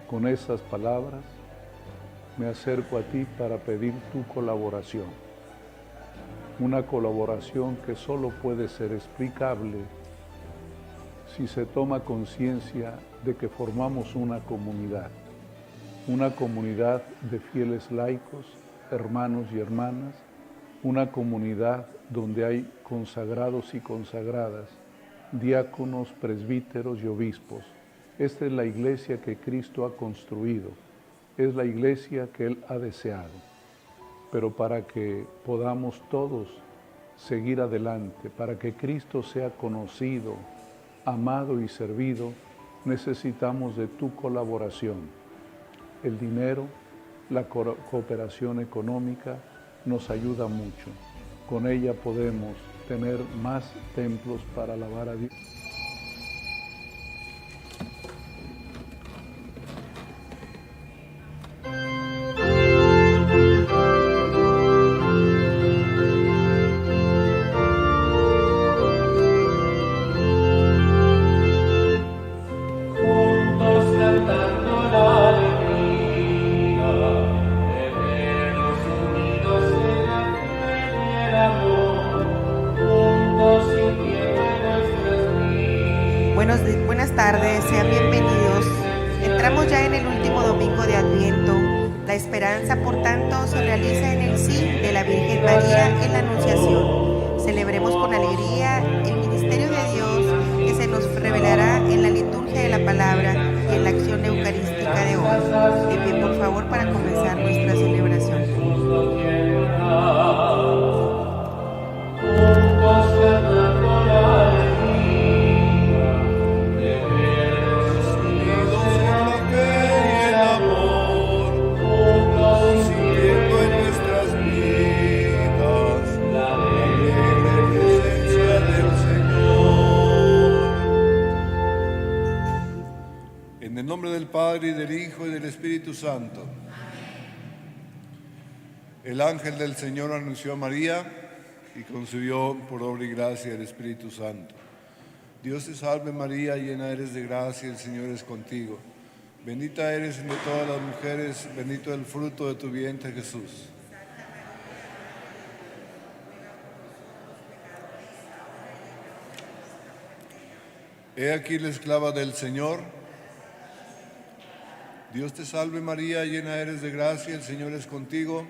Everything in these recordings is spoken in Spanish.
Con esas palabras me acerco a ti para pedir tu colaboración. Una colaboración que solo puede ser explicable si se toma conciencia de que formamos una comunidad de fieles laicos, hermanos y hermanas, una comunidad donde hay consagrados y consagradas, diáconos, presbíteros y obispos. Esta es la iglesia que Cristo ha construido, es la iglesia que Él ha deseado. Pero para que podamos todos seguir adelante, para que Cristo sea conocido, amado y servido, necesitamos de tu colaboración. El dinero, la cooperación económica nos ayuda mucho. Con ella podemos tener más templos para alabar a Dios. Buenas tardes, sean bienvenidos. Entramos ya en el último domingo de Adviento. La esperanza, por tanto, se realiza en el sí de la Virgen María en la Anunciación. Celebremos con alegría el ministerio de Dios que se nos revelará en la liturgia de la palabra y en la acción eucarística de hoy. De pie, por favor, para comenzar nuestra celebración. En el nombre del Padre, y del Hijo, y del Espíritu Santo. El ángel del Señor anunció a María y concibió por obra y gracia del Espíritu Santo. Dios te salve María, llena eres de gracia, el Señor es contigo. Bendita eres entre todas las mujeres, bendito el fruto de tu vientre, Jesús. He aquí la esclava del Señor. Dios te salve María, llena eres de gracia, el Señor es contigo.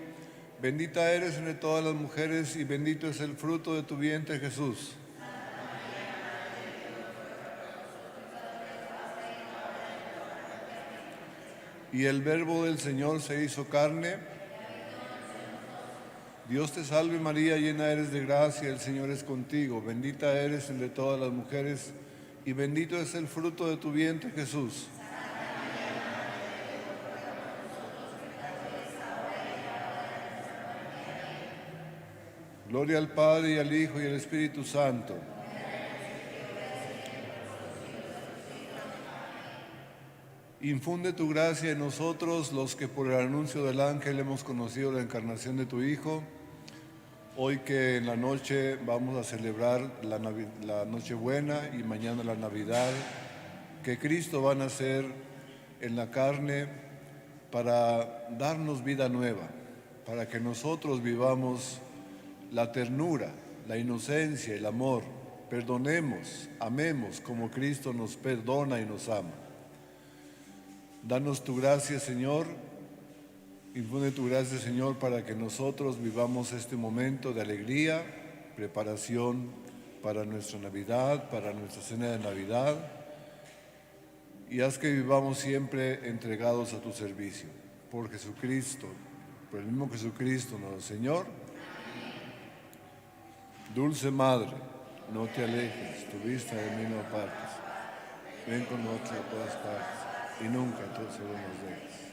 Bendita eres entre todas las mujeres y bendito es el fruto de tu vientre, Jesús. Y el Verbo del Señor se hizo carne. Dios te salve María, llena eres de gracia, el Señor es contigo. Bendita eres entre todas las mujeres y bendito es el fruto de tu vientre, Jesús. Gloria al Padre, y al Hijo, y al Espíritu Santo. Infunde tu gracia en nosotros, los que por el anuncio del ángel hemos conocido la encarnación de tu Hijo. Hoy que en la noche vamos a celebrar la Nochebuena y mañana la Navidad, que Cristo va a nacer en la carne para darnos vida nueva, para que nosotros vivamos la ternura, la inocencia, el amor. Perdonemos, amemos como Cristo nos perdona y nos ama. Danos tu gracia, Señor. Infunde tu gracia, Señor, para que nosotros vivamos este momento de alegría, preparación para nuestra Navidad, para nuestra cena de Navidad. Y haz que vivamos siempre entregados a tu servicio. Por Jesucristo, por el mismo Jesucristo, nuestro Señor. Dulce Madre, no te alejes, tu vista de mí no apartes. Ven con nosotros a todas partes y nunca tú solo nos dejes.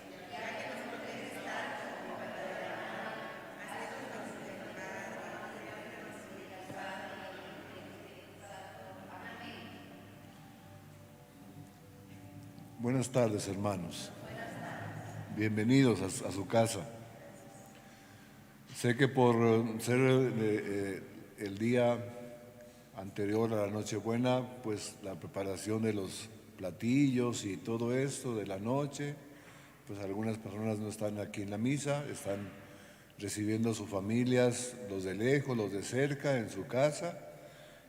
Buenas tardes, hermanos. Bienvenidos a su casa. Sé que por ser el día anterior a la Nochebuena, pues la preparación de los platillos y todo esto de la noche, pues algunas personas no están aquí en la misa, están recibiendo a sus familias, los de lejos, los de cerca, en su casa,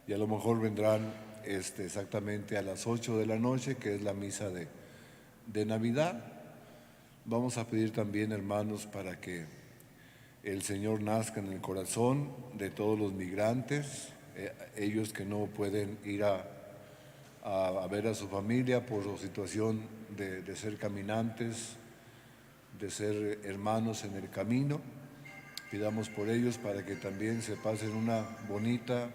y a lo mejor vendrán exactamente a las 8 de la noche, que es la misa de Navidad. Vamos a pedir también, hermanos, para que el Señor nazca en el corazón de todos los migrantes, ellos que no pueden ir a ver a su familia por su situación de ser caminantes, de ser hermanos en el camino. Pidamos por ellos para que también se pasen una bonita,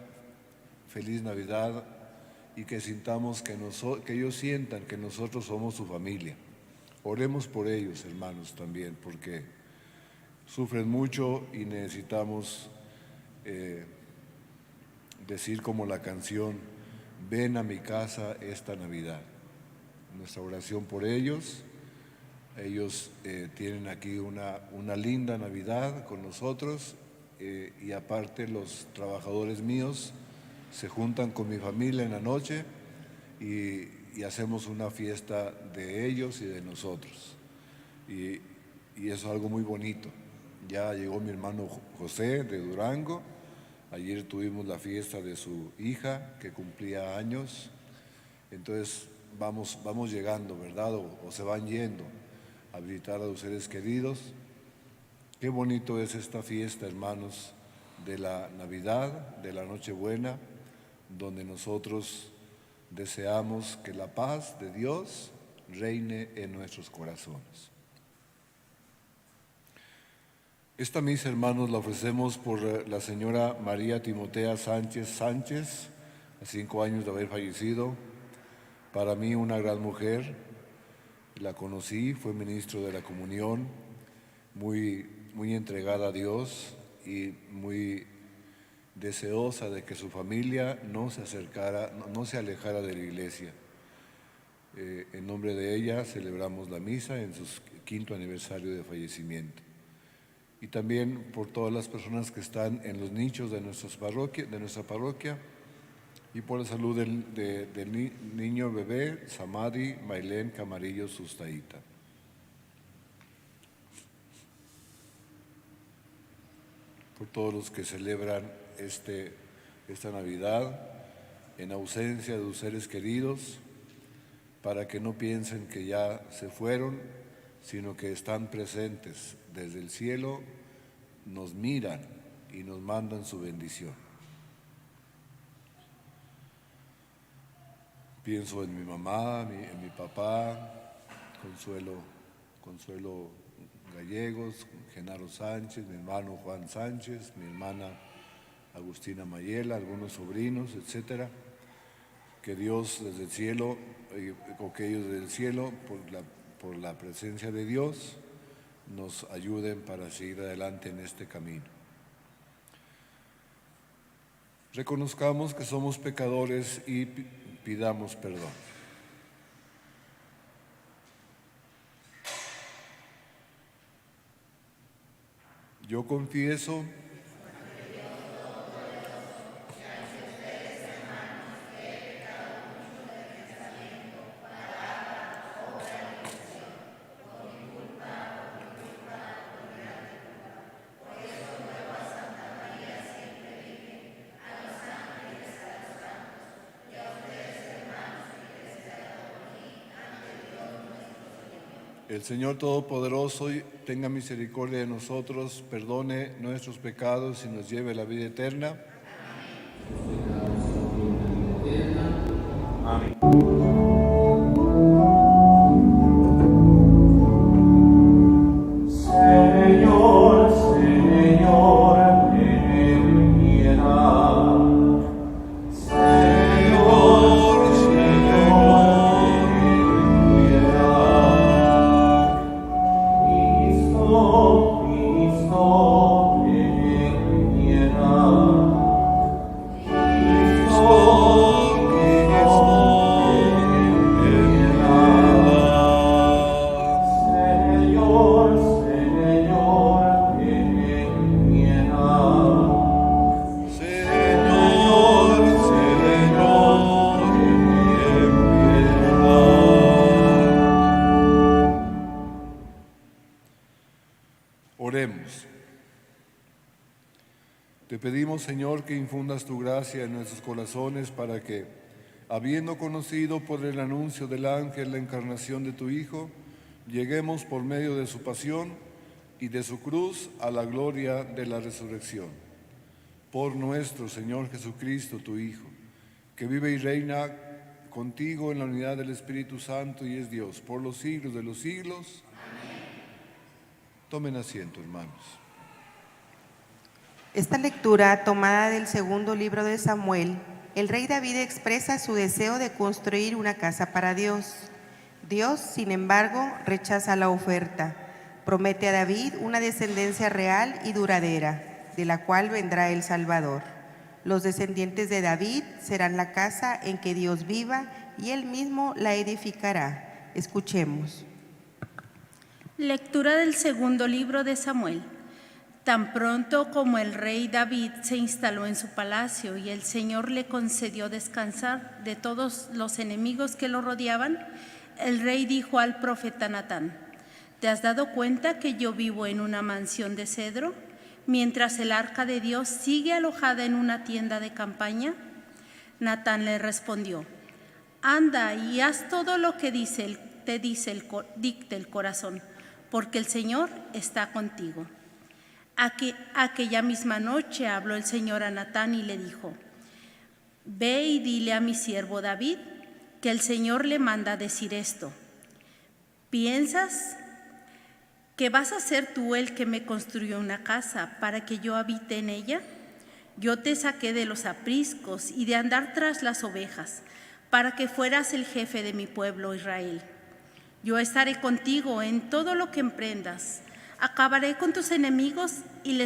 feliz Navidad y que sintamos que ellos sientan que nosotros somos su familia. Oremos por ellos, hermanos, también, porque sufren mucho y necesitamos decir como la canción: ven a mi casa esta Navidad. Nuestra oración por ellos. Ellos tienen aquí una linda Navidad con nosotros y aparte los trabajadores míos se juntan con mi familia en la noche y hacemos una fiesta de ellos y de nosotros. Y eso es algo muy bonito. Ya llegó mi hermano José de Durango. Ayer tuvimos la fiesta de su hija que cumplía años. Entonces vamos llegando, ¿verdad? O se van yendo a visitar a los seres queridos. Qué bonito es esta fiesta, hermanos, de la Navidad, de la Nochebuena, donde nosotros deseamos que la paz de Dios reine en nuestros corazones. Esta misa, hermanos, la ofrecemos por la señora María Timotea Sánchez, a 5 años de haber fallecido. Para mí una gran mujer, la conocí, fue ministro de la comunión, muy entregada a Dios y muy deseosa de que su familia no se alejara de la iglesia. En nombre de ella celebramos la misa en su 5º aniversario de fallecimiento. Y también por todas las personas que están en los nichos de nuestra parroquia y por la salud del niño bebé Samadi Mailén Camarillo Sustaíta. Por todos los que celebran esta Navidad en ausencia de sus seres queridos, para que no piensen que ya se fueron, sino que están presentes desde el cielo, nos miran y nos mandan su bendición. Pienso en mi mamá, en mi papá, Consuelo Gallegos, Genaro Sánchez, mi hermano Juan Sánchez, mi hermana Agustina Mayela, algunos sobrinos, etcétera. Que Dios desde el cielo, o que ellos desde el cielo, por la presencia de Dios, nos ayuden para seguir adelante en este camino. Reconozcamos que somos pecadores y pidamos perdón. Yo confieso el Señor Todopoderoso tenga misericordia de nosotros, perdone nuestros pecados y nos lleve a la vida eterna. Amén. Cristo, ten piedad. Oremos. Te pedimos, Señor, que infundas tu gracia en nuestros corazones para que, habiendo conocido por el anuncio del ángel la encarnación de tu Hijo, lleguemos por medio de su pasión y de su cruz a la gloria de la resurrección. Por nuestro Señor Jesucristo, tu Hijo, que vive y reina contigo en la unidad del Espíritu Santo y es Dios por los siglos de los siglos. Amén. Tomen asiento, hermanos. Esta lectura, tomada del segundo libro de Samuel, el rey David expresa su deseo de construir una casa para Dios. Dios, sin embargo, rechaza la oferta. Promete a David una descendencia real y duradera, de la cual vendrá el Salvador. Los descendientes de David serán la casa en que Dios viva y él mismo la edificará. Escuchemos. Lectura del segundo libro de Samuel. Tan pronto como el rey David se instaló en su palacio y el Señor le concedió descansar de todos los enemigos que lo rodeaban, el rey dijo al profeta Natán: ¿te has dado cuenta que yo vivo en una mansión de cedro, mientras el arca de Dios sigue alojada en una tienda de campaña? Natán le respondió: anda y haz todo lo que dicte el corazón, porque el Señor está contigo. Aquella misma noche habló el Señor a Natán y le dijo: ve y dile a mi siervo David que el Señor le manda decir esto: ¿piensas que vas a ser tú el que me construyó una casa para que yo habite en ella? Yo te saqué de los apriscos y de andar tras las ovejas, para que fueras el jefe de mi pueblo Israel. Yo estaré contigo en todo lo que emprendas. Acabaré con tus enemigos y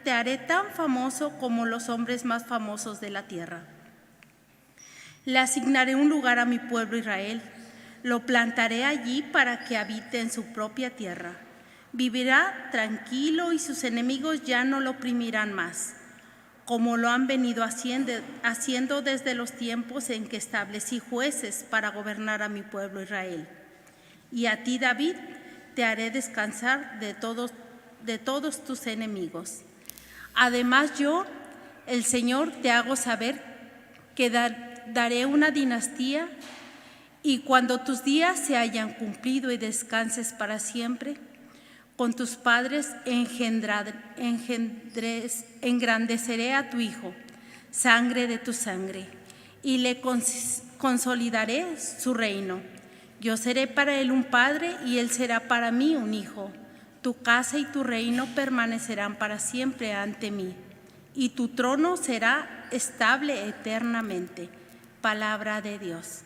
te haré tan famoso como los hombres más famosos de la tierra. Le asignaré un lugar a mi pueblo Israel. Lo plantaré allí para que habite en su propia tierra. Vivirá tranquilo y sus enemigos ya no lo oprimirán más, como lo han venido haciendo desde los tiempos en que establecí jueces para gobernar a mi pueblo Israel. Y a ti, David, te haré descansar de todos tus enemigos. Además yo, el Señor, te hago saber que daré una dinastía, y cuando tus días se hayan cumplido y descanses para siempre, con tus padres engrandeceré a tu hijo, sangre de tu sangre, y le consolidaré su reino. Yo seré para él un padre y él será para mí un hijo. Tu casa y tu reino permanecerán para siempre ante mí, y tu trono será estable eternamente. Palabra de Dios.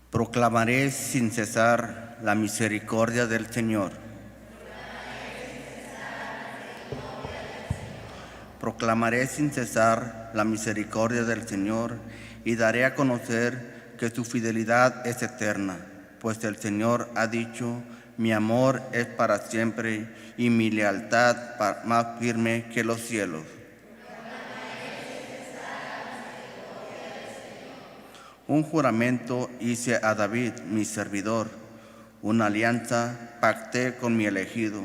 Proclamaré sin cesar la misericordia del Señor. Proclamaré sin cesar la misericordia del Señor y daré a conocer que su fidelidad es eterna, pues el Señor ha dicho: mi amor es para siempre y mi lealtad más firme que los cielos. Un juramento hice a David, mi servidor, una alianza pacté con mi elegido.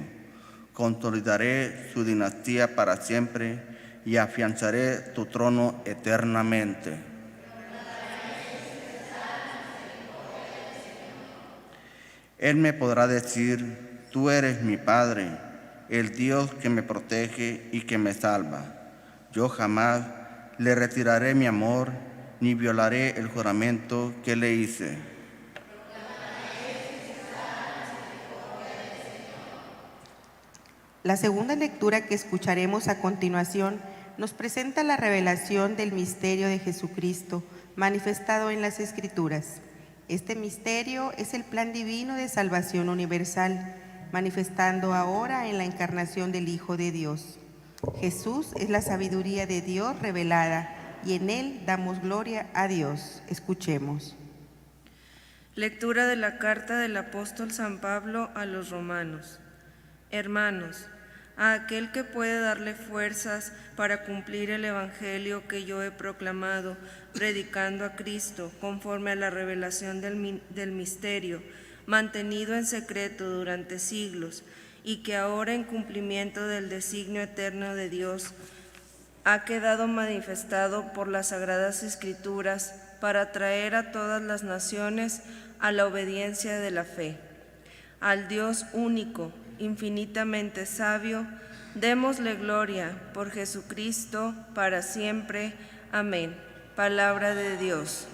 Consolidaré su dinastía para siempre y afianzaré tu trono eternamente. Él me podrá decir: tú eres mi Padre, el Dios que me protege y que me salva. Yo jamás le retiraré mi amor, ni violaré el juramento que le hice. La segunda lectura que escucharemos a continuación nos presenta la revelación del misterio de Jesucristo manifestado en las Escrituras. Este misterio es el plan divino de salvación universal, manifestando ahora en la encarnación del Hijo de Dios. Jesús es la sabiduría de Dios revelada, y en él damos gloria a Dios. Escuchemos. Lectura de la carta del apóstol San Pablo a los romanos. Hermanos, a aquel que puede darle fuerzas para cumplir el evangelio que yo he proclamado, predicando a Cristo conforme a la revelación del misterio, mantenido en secreto durante siglos, y que ahora en cumplimiento del designio eterno de Dios ha quedado manifestado por las Sagradas Escrituras para traer a todas las naciones a la obediencia de la fe. Al Dios único, infinitamente sabio, démosle gloria por Jesucristo para siempre. Amén. Palabra de Dios.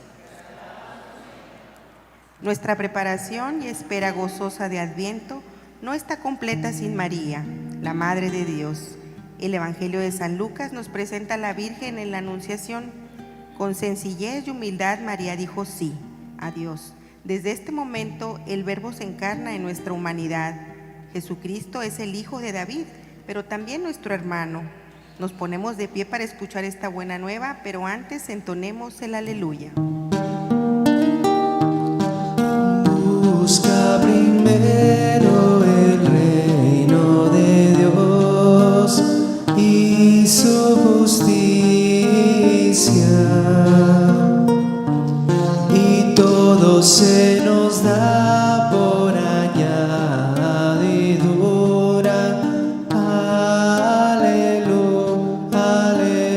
Nuestra preparación y espera gozosa de Adviento no está completa sin María, la Madre de Dios. El Evangelio de San Lucas nos presenta a la Virgen en la Anunciación. Con sencillez y humildad María dijo sí a Dios. Desde este momento el Verbo se encarna en nuestra humanidad. Jesucristo es el Hijo de David, pero también nuestro hermano. Nos ponemos de pie para escuchar esta buena nueva, pero antes entonemos el Aleluya. Busca primero el reino de Dios y su justicia, y todo se nos da por añadidura. Aleluya, aleluya.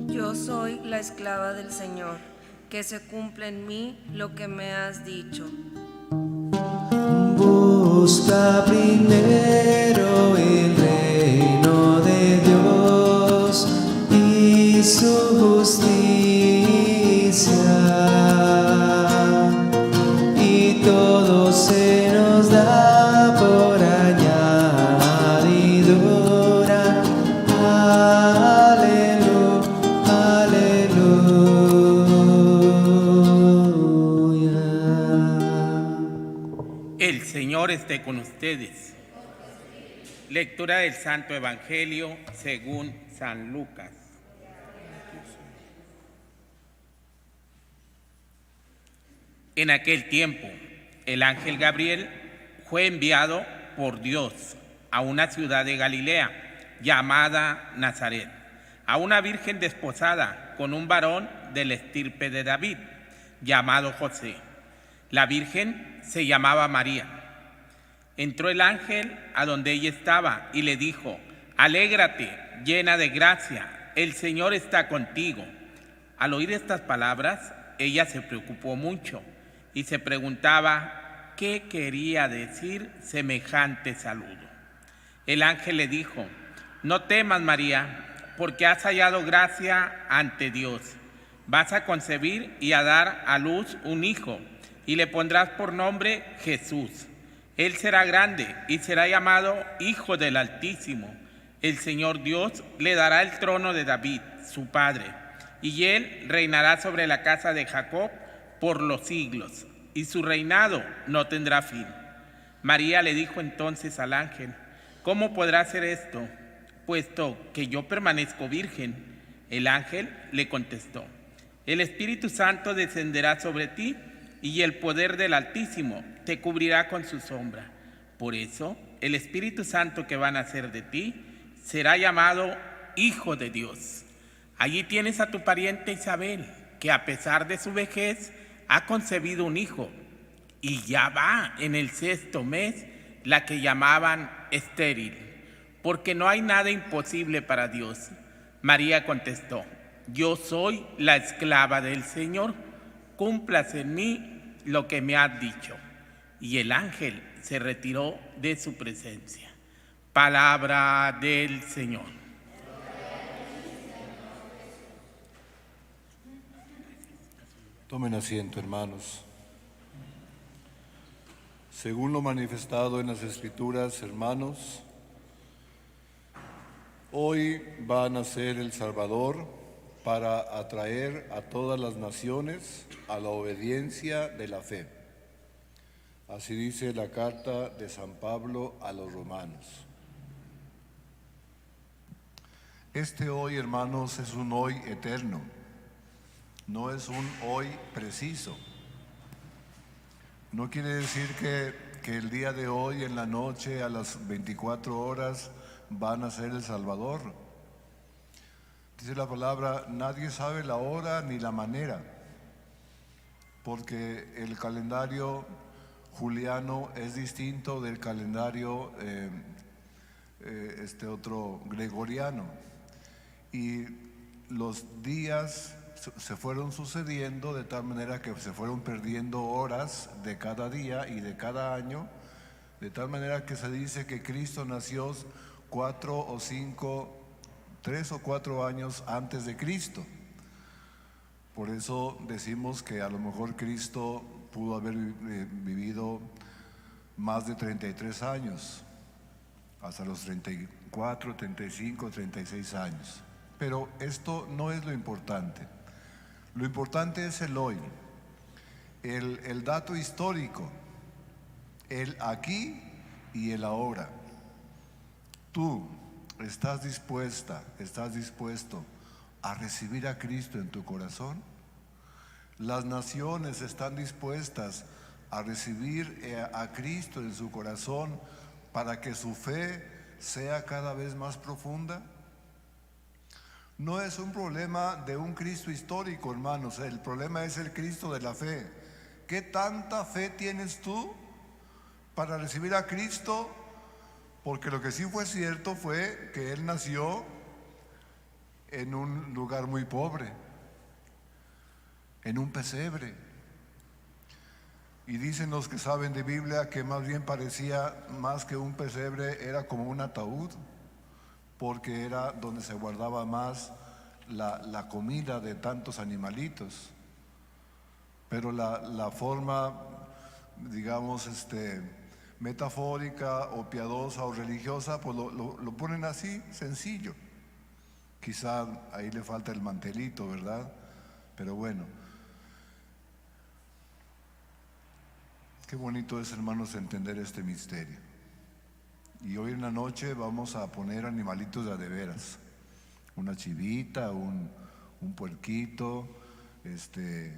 Yo soy la esclava del Señor, que se cumpla en mí lo que me has dicho. Busca primero el reino de Dios y su justicia, y todo se nos da por añadidura. Aleluya, aleluya. El Señor esté con ustedes. Lectura del Santo Evangelio según San Lucas. En aquel tiempo, el ángel Gabriel fue enviado por Dios a una ciudad de Galilea llamada Nazaret, a una virgen desposada con un varón de la estirpe de David, llamado José. La virgen se llamaba María. Entró el ángel a donde ella estaba y le dijo: «Alégrate, llena de gracia, el Señor está contigo». Al oír estas palabras, ella se preocupó mucho y se preguntaba qué quería decir semejante saludo. El ángel le dijo: «No temas, María, porque has hallado gracia ante Dios. Vas a concebir y a dar a luz un hijo, y le pondrás por nombre Jesús. Él será grande y será llamado Hijo del Altísimo. El Señor Dios le dará el trono de David, su padre, y él reinará sobre la casa de Jacob por los siglos, y su reinado no tendrá fin». María le dijo entonces al ángel: «¿Cómo podrá ser esto, puesto que yo permanezco virgen?». El ángel le contestó: «El Espíritu Santo descenderá sobre ti, y el poder del Altísimo te cubrirá con su sombra. Por eso, el Espíritu Santo que va a nacer de ti será llamado Hijo de Dios. Allí tienes a tu pariente Isabel, que a pesar de su vejez ha concebido un hijo, y ya va en el 6º mes, la que llamaban estéril, porque no hay nada imposible para Dios». María contestó: «Yo soy la esclava del Señor, cúmplase en mí lo que me has dicho». Y el ángel se retiró de su presencia. Palabra del Señor. Tomen asiento, hermanos. Según lo manifestado en las Escrituras, hermanos, hoy va a nacer el Salvador para atraer a todas las naciones a la obediencia de la fe. Así dice la carta de San Pablo a los romanos. Este hoy, hermanos, es un hoy eterno, no es un hoy preciso, No quiere decir que el día de hoy, en la noche, a las 24 horas, van a ser el Salvador. Dice la palabra, nadie sabe la hora ni la manera, porque el calendario juliano es distinto del calendario otro gregoriano. Y los días se fueron sucediendo de tal manera que se fueron perdiendo horas de cada día y de cada año, de tal manera que se dice que Cristo nació 3 o 4 años antes de Cristo. Por eso decimos que a lo mejor Cristo pudo haber vivido más de 33 años, hasta los 34, 35, 36 años. Pero esto no es lo importante. Lo importante es el hoy, el dato histórico, el aquí y el ahora. Tú estás dispuesto a recibir a Cristo en tu corazón. Las naciones están dispuestas a recibir a Cristo en su corazón para que su fe sea cada vez más profunda. No es un problema de un Cristo histórico, hermanos, el problema es el Cristo de la fe. ¿Qué tanta fe tienes tú para recibir a Cristo? Porque lo que sí fue cierto fue que Él nació en un lugar muy pobre, en un pesebre. Y dicen los que saben de Biblia que más bien parecía, más que un pesebre, era como un ataúd, porque era donde se guardaba más la comida de tantos animalitos. Pero la forma, digamos, metafórica o piadosa o religiosa, pues lo ponen así, sencillo. Quizá ahí le falta el mantelito, ¿verdad? Pero bueno, qué bonito es, hermanos, entender este misterio. Y hoy en la noche vamos a poner animalitos de veras, una chivita, un puerquito, ¿qué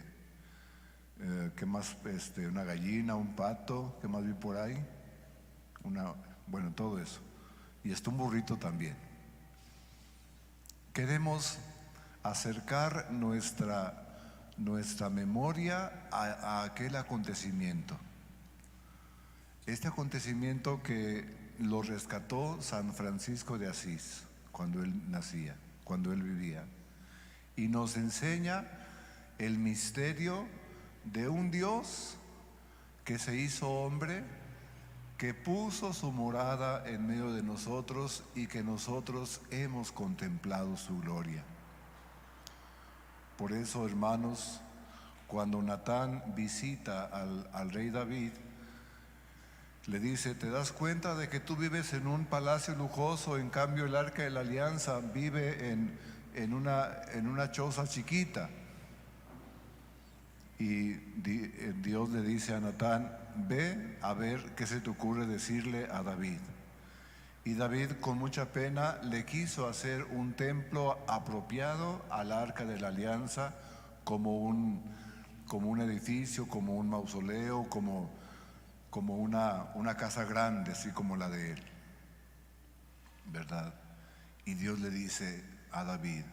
más? Una gallina, un pato, ¿qué más vi por ahí? Bueno, todo eso. Y un burrito también. Queremos acercar nuestra memoria a aquel acontecimiento. Este acontecimiento que lo rescató San Francisco de Asís cuando él nacía, cuando él vivía, y nos enseña el misterio de un Dios que se hizo hombre, que puso su morada en medio de nosotros y que nosotros hemos contemplado su gloria. Por eso, hermanos, cuando Natán visita al rey David, le dice, ¿te das cuenta de que tú vives en un palacio lujoso, en cambio el arca de la alianza vive en una choza chiquita? Y Dios le dice a Natán, ve a ver qué se te ocurre decirle a David. Y David, con mucha pena, le quiso hacer un templo apropiado al arca de la alianza, como un edificio, como un mausoleo, como una casa grande, así como la de él, ¿verdad? Y Dios le dice a David,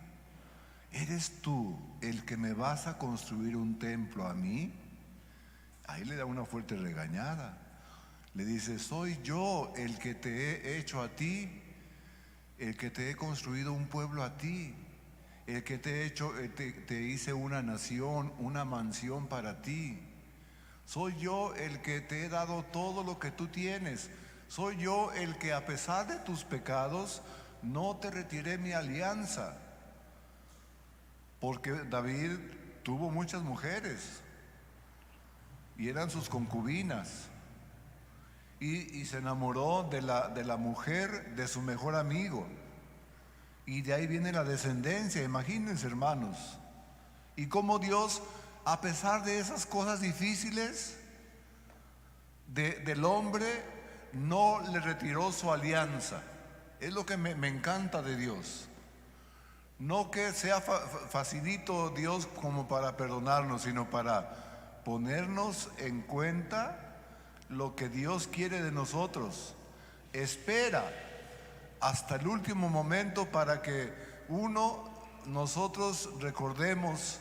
¿eres tú el que me vas a construir un templo a mí? Ahí le da una fuerte regañada. Le dice, soy yo el que te he hecho a ti, el que te he construido un pueblo a ti, el que te hice una nación, una mansión para ti. Soy yo el que te he dado todo lo que tú tienes. Soy yo el que, a pesar de tus pecados, no te retiré mi alianza. Porque David tuvo muchas mujeres y eran sus concubinas, y se enamoró de la mujer de su mejor amigo, y de ahí viene la descendencia. Imagínense, hermanos, y cómo Dios, a pesar de esas cosas difíciles del hombre, no le retiró su alianza. Es lo que me encanta de Dios. No que sea facilito Dios como para perdonarnos, sino para ponernos en cuenta lo que Dios quiere de nosotros. Espera hasta el último momento para que nosotros recordemos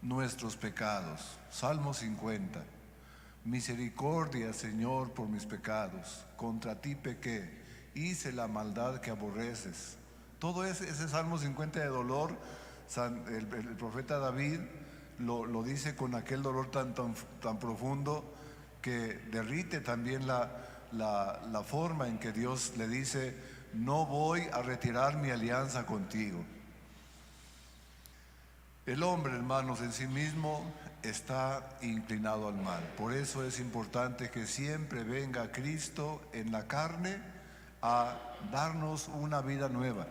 nuestros pecados. Salmo 50. Misericordia, Señor, por mis pecados. Contra ti pequé, hice la maldad que aborreces. Todo ese Salmo 50 de dolor, el profeta David lo dice con aquel dolor tan profundo que derrite también la forma en que Dios le dice: no voy a retirar mi alianza contigo. El hombre, hermanos, en sí mismo está inclinado al mal. Por eso es importante que siempre venga Cristo en la carne a darnos una vida nueva.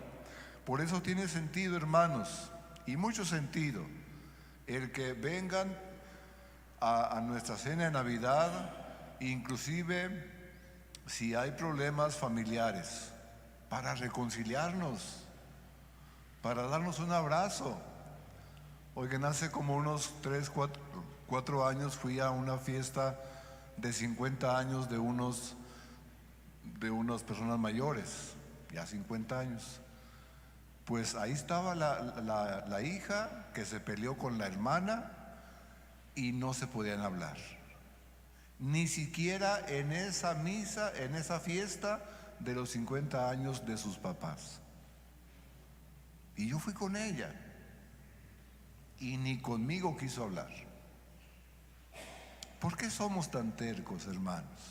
Por eso tiene sentido, hermanos, y mucho sentido, el que vengan a nuestra cena de Navidad, inclusive si hay problemas familiares, para reconciliarnos, para darnos un abrazo. Oigan, hace como unos 4 años fui a una fiesta de 50 años de unas personas mayores, ya 50 años. Pues ahí estaba la hija que se peleó con la hermana y no se podían hablar. Ni siquiera en esa misa, en esa fiesta de los 50 años de sus papás. Y yo fui con ella y ni conmigo quiso hablar. ¿Por qué somos tan tercos, hermanos?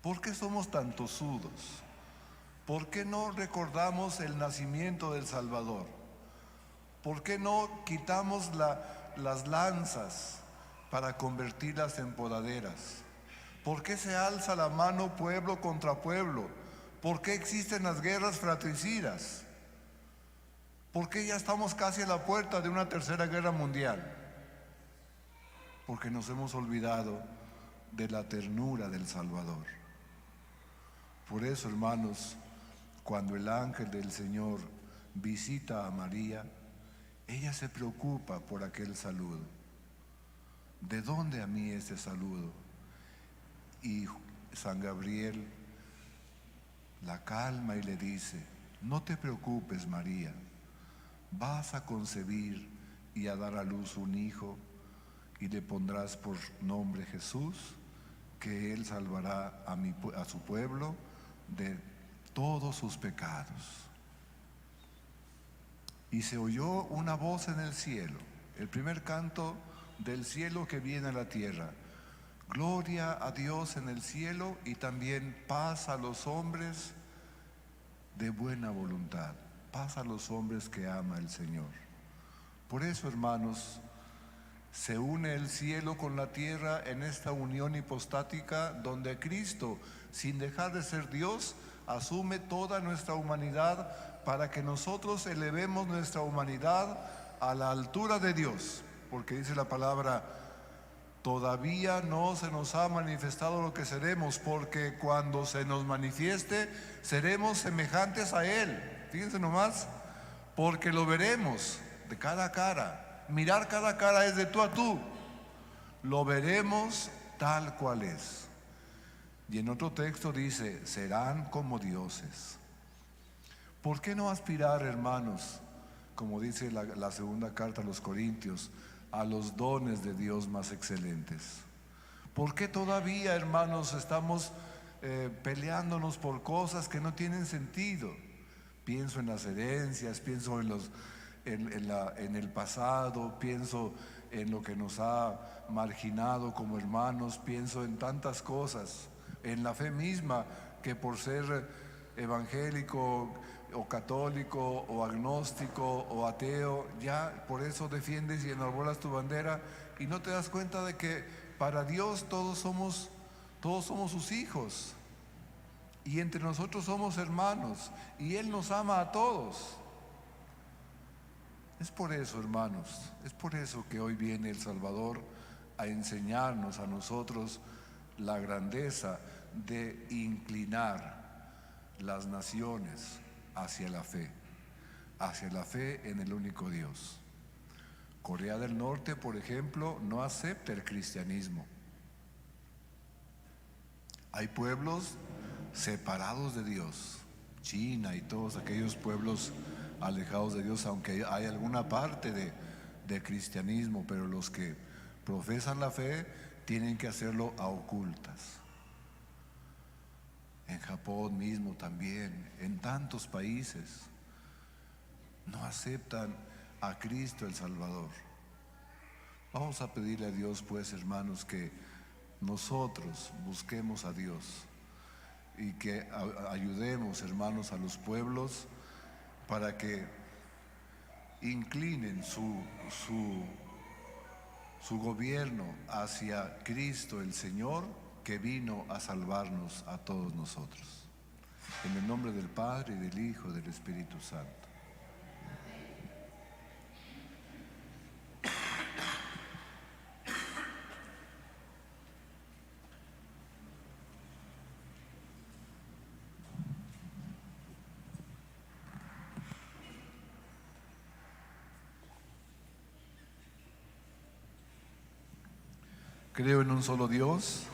¿Por qué somos tan tosudos? ¿Por qué no recordamos el nacimiento del Salvador? ¿Por qué no quitamos las lanzas para convertirlas en podaderas? ¿Por qué se alza la mano pueblo contra pueblo? ¿Por qué existen las guerras fratricidas? ¿Por qué ya estamos casi a la puerta de una tercera guerra mundial? Porque nos hemos olvidado de la ternura del Salvador. Por eso, hermanos, cuando el ángel del Señor visita a María, ella se preocupa por aquel saludo. ¿De dónde a mí este saludo? Y San Gabriel la calma y le dice: no te preocupes, María, vas a concebir y a dar a luz un hijo y le pondrás por nombre Jesús, que él salvará a su pueblo de todos sus pecados. Y se oyó una voz en el cielo, el primer canto del cielo que viene a la tierra: gloria a Dios en el cielo y también paz a los hombres de buena voluntad, paz a los hombres que ama el Señor. Por eso, hermanos, se une el cielo con la tierra en esta unión hipostática donde Cristo, sin dejar de ser Dios, asume toda nuestra humanidad para que nosotros elevemos nuestra humanidad a la altura de Dios. Porque dice la palabra: todavía no se nos ha manifestado lo que seremos, porque cuando se nos manifieste seremos semejantes a Él. Fíjense nomás, porque lo veremos de cara a cara. Mirar cada cara es de tú a tú. Lo veremos tal cual es. Y en otro texto dice: serán como dioses. ¿Por qué no aspirar, hermanos, como dice la segunda carta a los Corintios, a los dones de Dios más excelentes? ¿Por qué todavía, hermanos, estamos peleándonos por cosas que no tienen sentido? Pienso en las herencias, pienso en el pasado, pienso en lo que nos ha marginado como hermanos, pienso en tantas cosas, en la fe misma, que por ser evangélico o católico o agnóstico o ateo, ya por eso defiendes y enarbolas tu bandera y no te das cuenta de que para Dios todos somos sus hijos y entre nosotros somos hermanos y Él nos ama a todos. Es por eso, hermanos, es por eso que hoy viene el Salvador a enseñarnos a nosotros la grandeza de inclinar las naciones hacia la fe en el único Dios. Corea del Norte, por ejemplo, no acepta el cristianismo. Hay pueblos separados de Dios, China y todos aquellos pueblos alejados de Dios, aunque hay alguna parte de cristianismo, pero los que profesan la fe tienen que hacerlo a ocultas. En Japón mismo también, en tantos países, no aceptan a Cristo el Salvador. Vamos a pedirle a Dios, pues, hermanos, que nosotros busquemos a Dios y que ayudemos, hermanos, a los pueblos para que inclinen su gobierno hacia Cristo el Señor, que vino a salvarnos a todos nosotros. En el nombre del Padre, y del Hijo, y del Espíritu Santo. Creo en un solo Dios,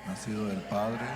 nacido del Padre,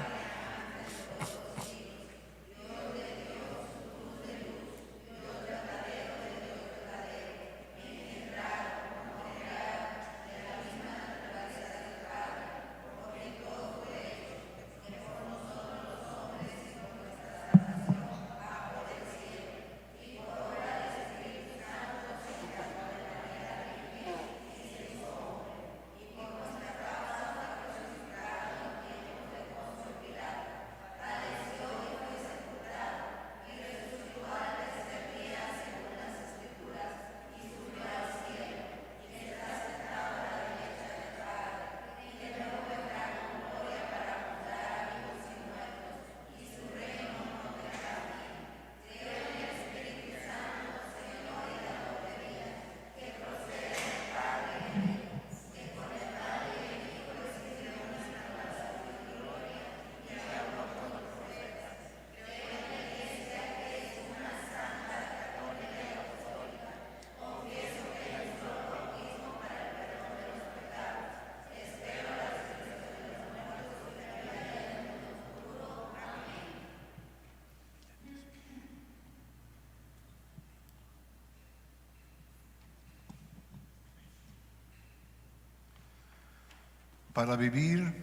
para vivir.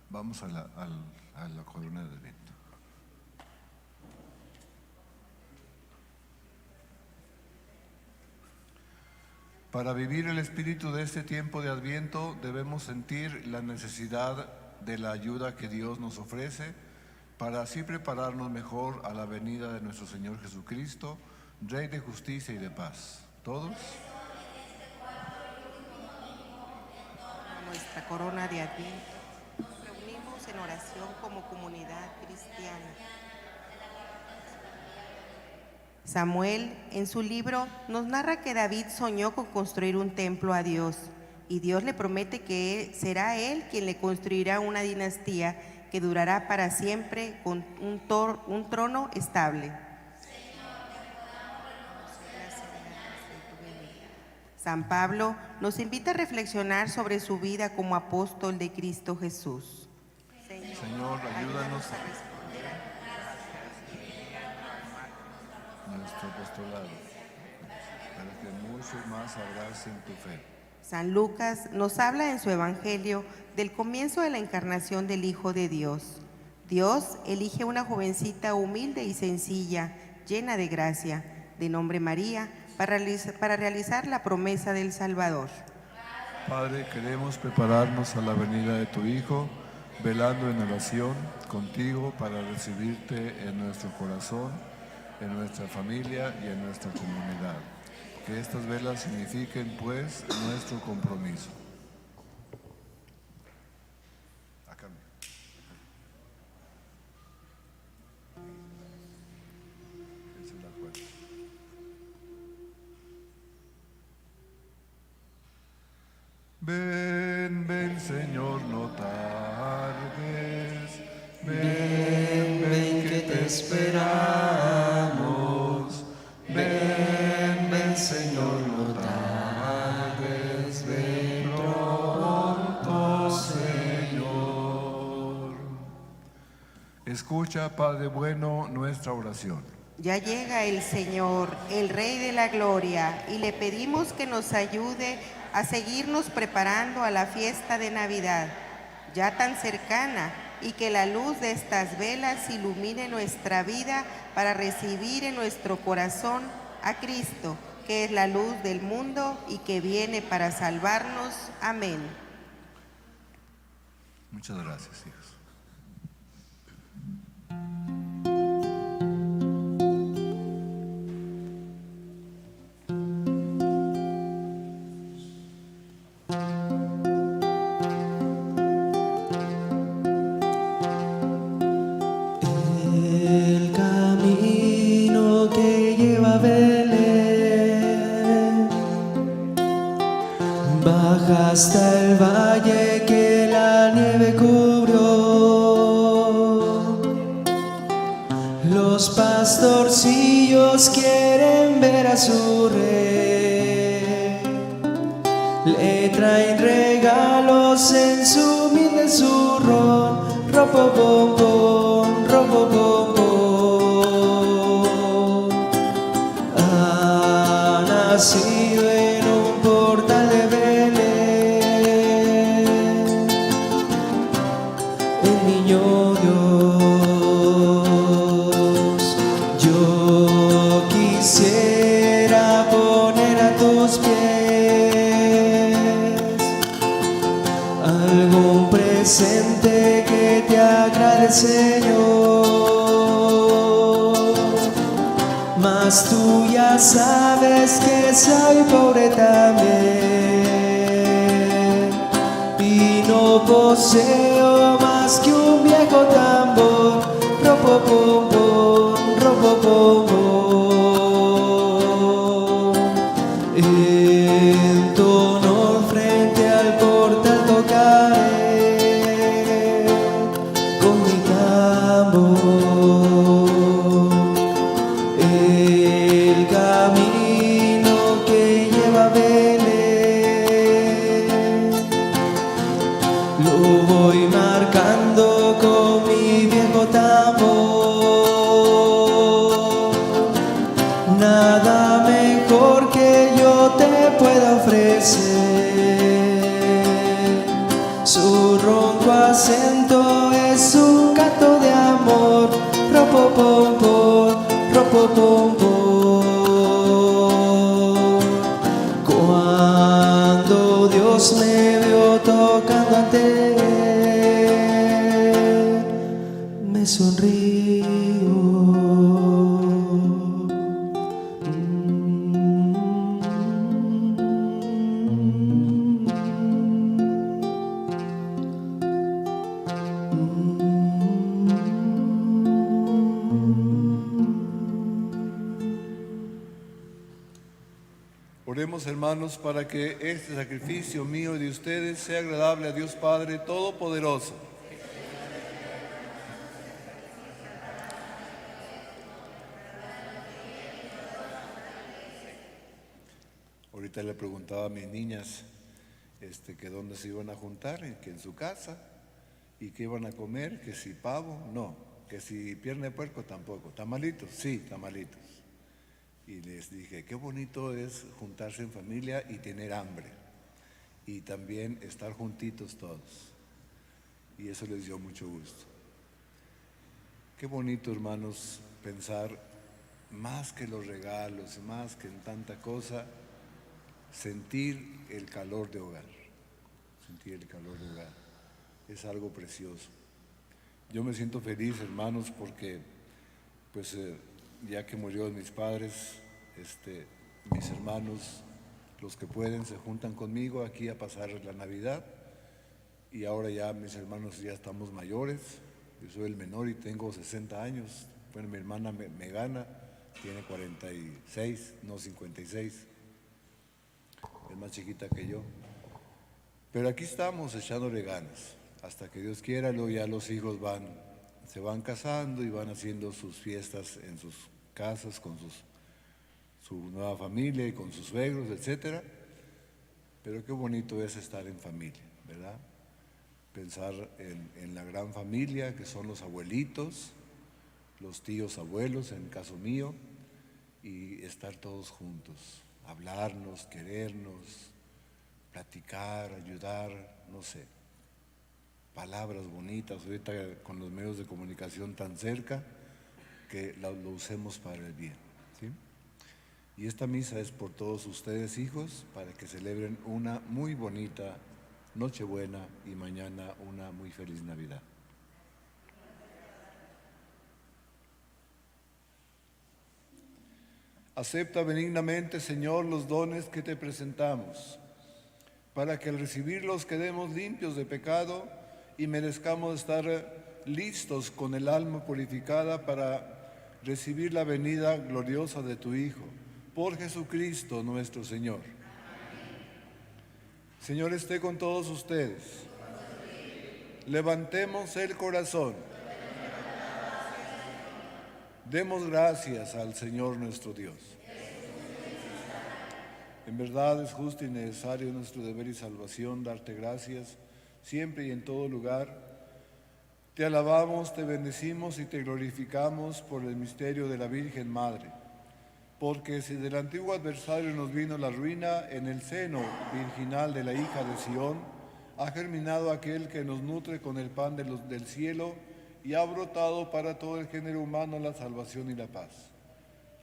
Vamos a la corona del viento. Para vivir el espíritu de este tiempo de Adviento debemos sentir la necesidad de la ayuda que Dios nos ofrece para así prepararnos mejor a la venida de nuestro Señor Jesucristo, Rey de justicia y de paz. ¿Todos? Nuestra corona de Adviento, nos reunimos en oración como comunidad cristiana. Samuel, en su libro, nos narra que David soñó con construir un templo a Dios, y Dios le promete que será él quien le construirá una dinastía que durará para siempre con un trono estable. San Pablo nos invita a reflexionar sobre su vida como apóstol de Cristo Jesús. Señor, ayúdanos a nuestro apostolado, para que muchos más abracen tu fe. San Lucas nos habla en su Evangelio del comienzo de la encarnación del Hijo de Dios. Dios elige una jovencita humilde y sencilla, llena de gracia, de nombre María, para realizar la promesa del Salvador. Padre, queremos prepararnos a la venida de tu Hijo, velando en oración contigo para recibirte en nuestro corazón, en nuestra familia y en nuestra comunidad. Que estas velas signifiquen, pues, nuestro compromiso. Acá. Esa es la cuenta. Ven. Señor, no tardes. Ven, ven que te esperamos. Ven, ven Señor, no tardes. Ven pronto, Señor. Escucha, Padre bueno, nuestra oración. Ya llega el Señor, el Rey de la Gloria, y le pedimos que nos ayude a seguirnos preparando a la fiesta de Navidad, ya tan cercana, y que la luz de estas velas ilumine nuestra vida para recibir en nuestro corazón a Cristo, que es la luz del mundo y que viene para salvarnos. Amén. Muchas gracias, hijos. El camino que lleva a Belén baja hasta el valle que la nieve cubrió. Los pastorcillos quieren ver a su rey, le traen regalos en su humilde zurrón. Ropopopom, ropopopom. Ha nacido en un portal de Belén el niño Dios. Yo quisiera poner a tus pies algún presente que te agrade, Señor, mas tú ya sabes que soy pobre también y no poseo más que un viejo tambor. Ropopopom, ropopopom. En tu honor frente al portal tocaré con mi tambor. El camino que lleva a Belén lo voy marcando con mi viejo tambor. Nada mejor que yo te pueda ofrecer. Su ronco acento es un canto de amor. Ropopopom, ropopopom. Cuando Dios me vio tocando ante él, me sonrío. Oremos, hermanos, para que este sacrificio mío y de ustedes sea agradable a Dios Padre Todopoderoso. Ahorita le preguntaba a mis niñas que dónde se iban a juntar, que en su casa, y que iban a comer, que si pavo, no, que si pierna de puerco, tampoco, tamalitos, sí, tamalitos. Y les dije, qué bonito es juntarse en familia y tener hambre, y también estar juntitos todos, y eso les dio mucho gusto. Qué bonito, hermanos, pensar más que los regalos, más que en tanta cosa, sentir el calor de hogar, sentir el calor de hogar, es algo precioso. Yo me siento feliz, hermanos, porque pues ya que murieron mis padres, mis hermanos, los que pueden, se juntan conmigo aquí a pasar la Navidad, y ahora ya mis hermanos ya estamos mayores. Yo soy el menor y tengo 60 años, bueno, mi hermana me gana, tiene 46, no 56, es más chiquita que yo. Pero aquí estamos echándole ganas, hasta que Dios quiera. Luego ya los hijos se van casando y van haciendo sus fiestas en sus casas con su nueva familia y con sus suegros, etc. Pero qué bonito es estar en familia, ¿verdad? Pensar en la gran familia que son los abuelitos, los tíos abuelos, en el caso mío, y estar todos juntos, hablarnos, querernos, platicar, ayudar, no sé, palabras bonitas, ahorita con los medios de comunicación tan cerca, que lo usemos para el bien, ¿sí? Y esta misa es por todos ustedes, hijos, para que celebren una muy bonita Nochebuena y mañana una muy feliz Navidad. Acepta benignamente, Señor, los dones que te presentamos, para que al recibirlos quedemos limpios de pecado y merezcamos estar listos con el alma purificada para recibir la venida gloriosa de tu Hijo, por Jesucristo nuestro Señor. Señor, esté con todos ustedes. Levantemos el corazón. Demos gracias al Señor nuestro Dios. En verdad es justo y necesario nuestro deber y salvación darte gracias siempre y en todo lugar. Te alabamos, te bendecimos y te glorificamos por el misterio de la Virgen Madre. Porque si del antiguo adversario nos vino la ruina, en el seno virginal de la hija de Sión ha germinado aquel que nos nutre con el pan del cielo y ha brotado para todo el género humano la salvación y la paz.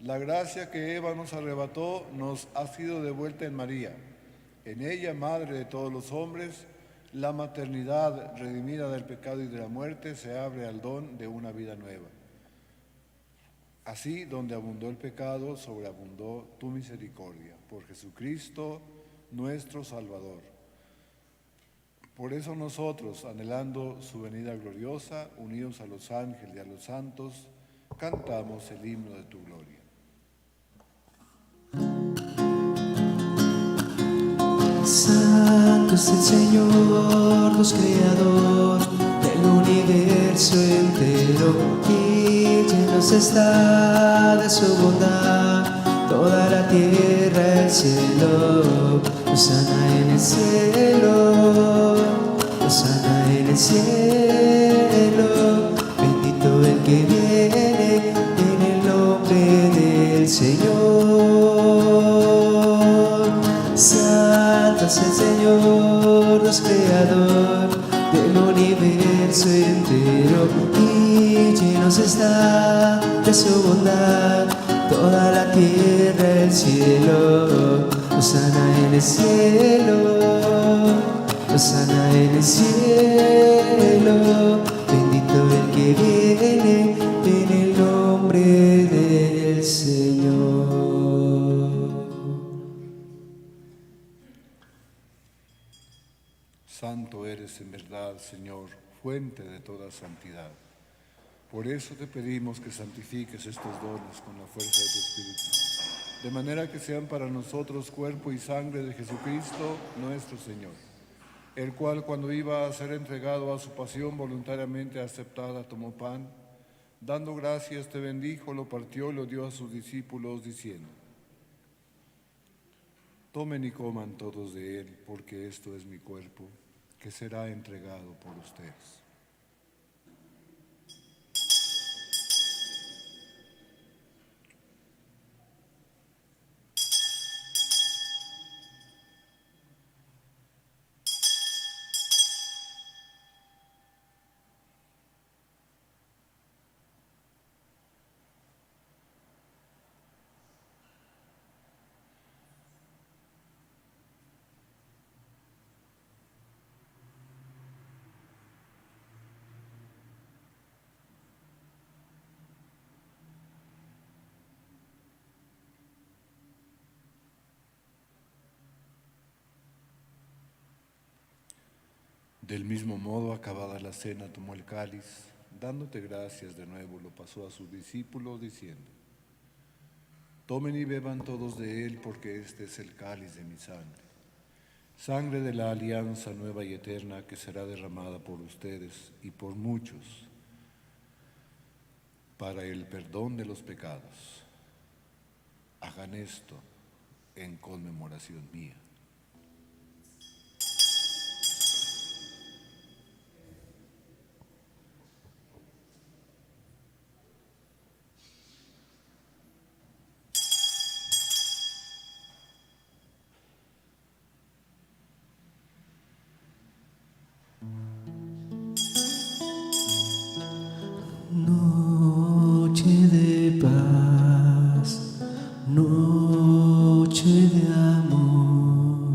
La gracia que Eva nos arrebató nos ha sido devuelta en María. En ella, madre de todos los hombres, la maternidad redimida del pecado y de la muerte se abre al don de una vida nueva. Así, donde abundó el pecado, sobreabundó tu misericordia, por Jesucristo nuestro Salvador. Por eso nosotros, anhelando su venida gloriosa, unidos a los ángeles y a los santos, cantamos el himno de tu gloria. Santo es el Señor, Dios creador del universo entero, y llenos está de su bondad toda la tierra, el cielo. Hosana en el cielo, Hosana en el cielo, bendito el que viene en el nombre del Señor. Santo es el Señor, Dios creador del universo entero, y llenos está de su bondad toda la tierra, el cielo. Hosana en el cielo, Hosana en el cielo, bendito el que viene en el nombre del Señor. Santo eres en verdad, Señor, fuente de toda santidad. Por eso te pedimos que santifiques estos dones con la fuerza de tu Espíritu, de manera que sean para nosotros cuerpo y sangre de Jesucristo nuestro Señor, el cual cuando iba a ser entregado a su pasión voluntariamente aceptada, tomó pan, dando gracias te bendijo, lo partió y lo dio a sus discípulos diciendo: tomen y coman todos de él, porque esto es mi cuerpo, que será entregado por ustedes. Del mismo modo, acabada la cena, tomó el cáliz, dándote gracias de nuevo, lo pasó a sus discípulos diciendo: tomen y beban todos de él, porque este es el cáliz de mi sangre, Sangre de la alianza nueva y eterna que será derramada por ustedes y por muchos para el perdón de los pecados. Hagan esto en conmemoración mía. Noche de paz, noche de amor,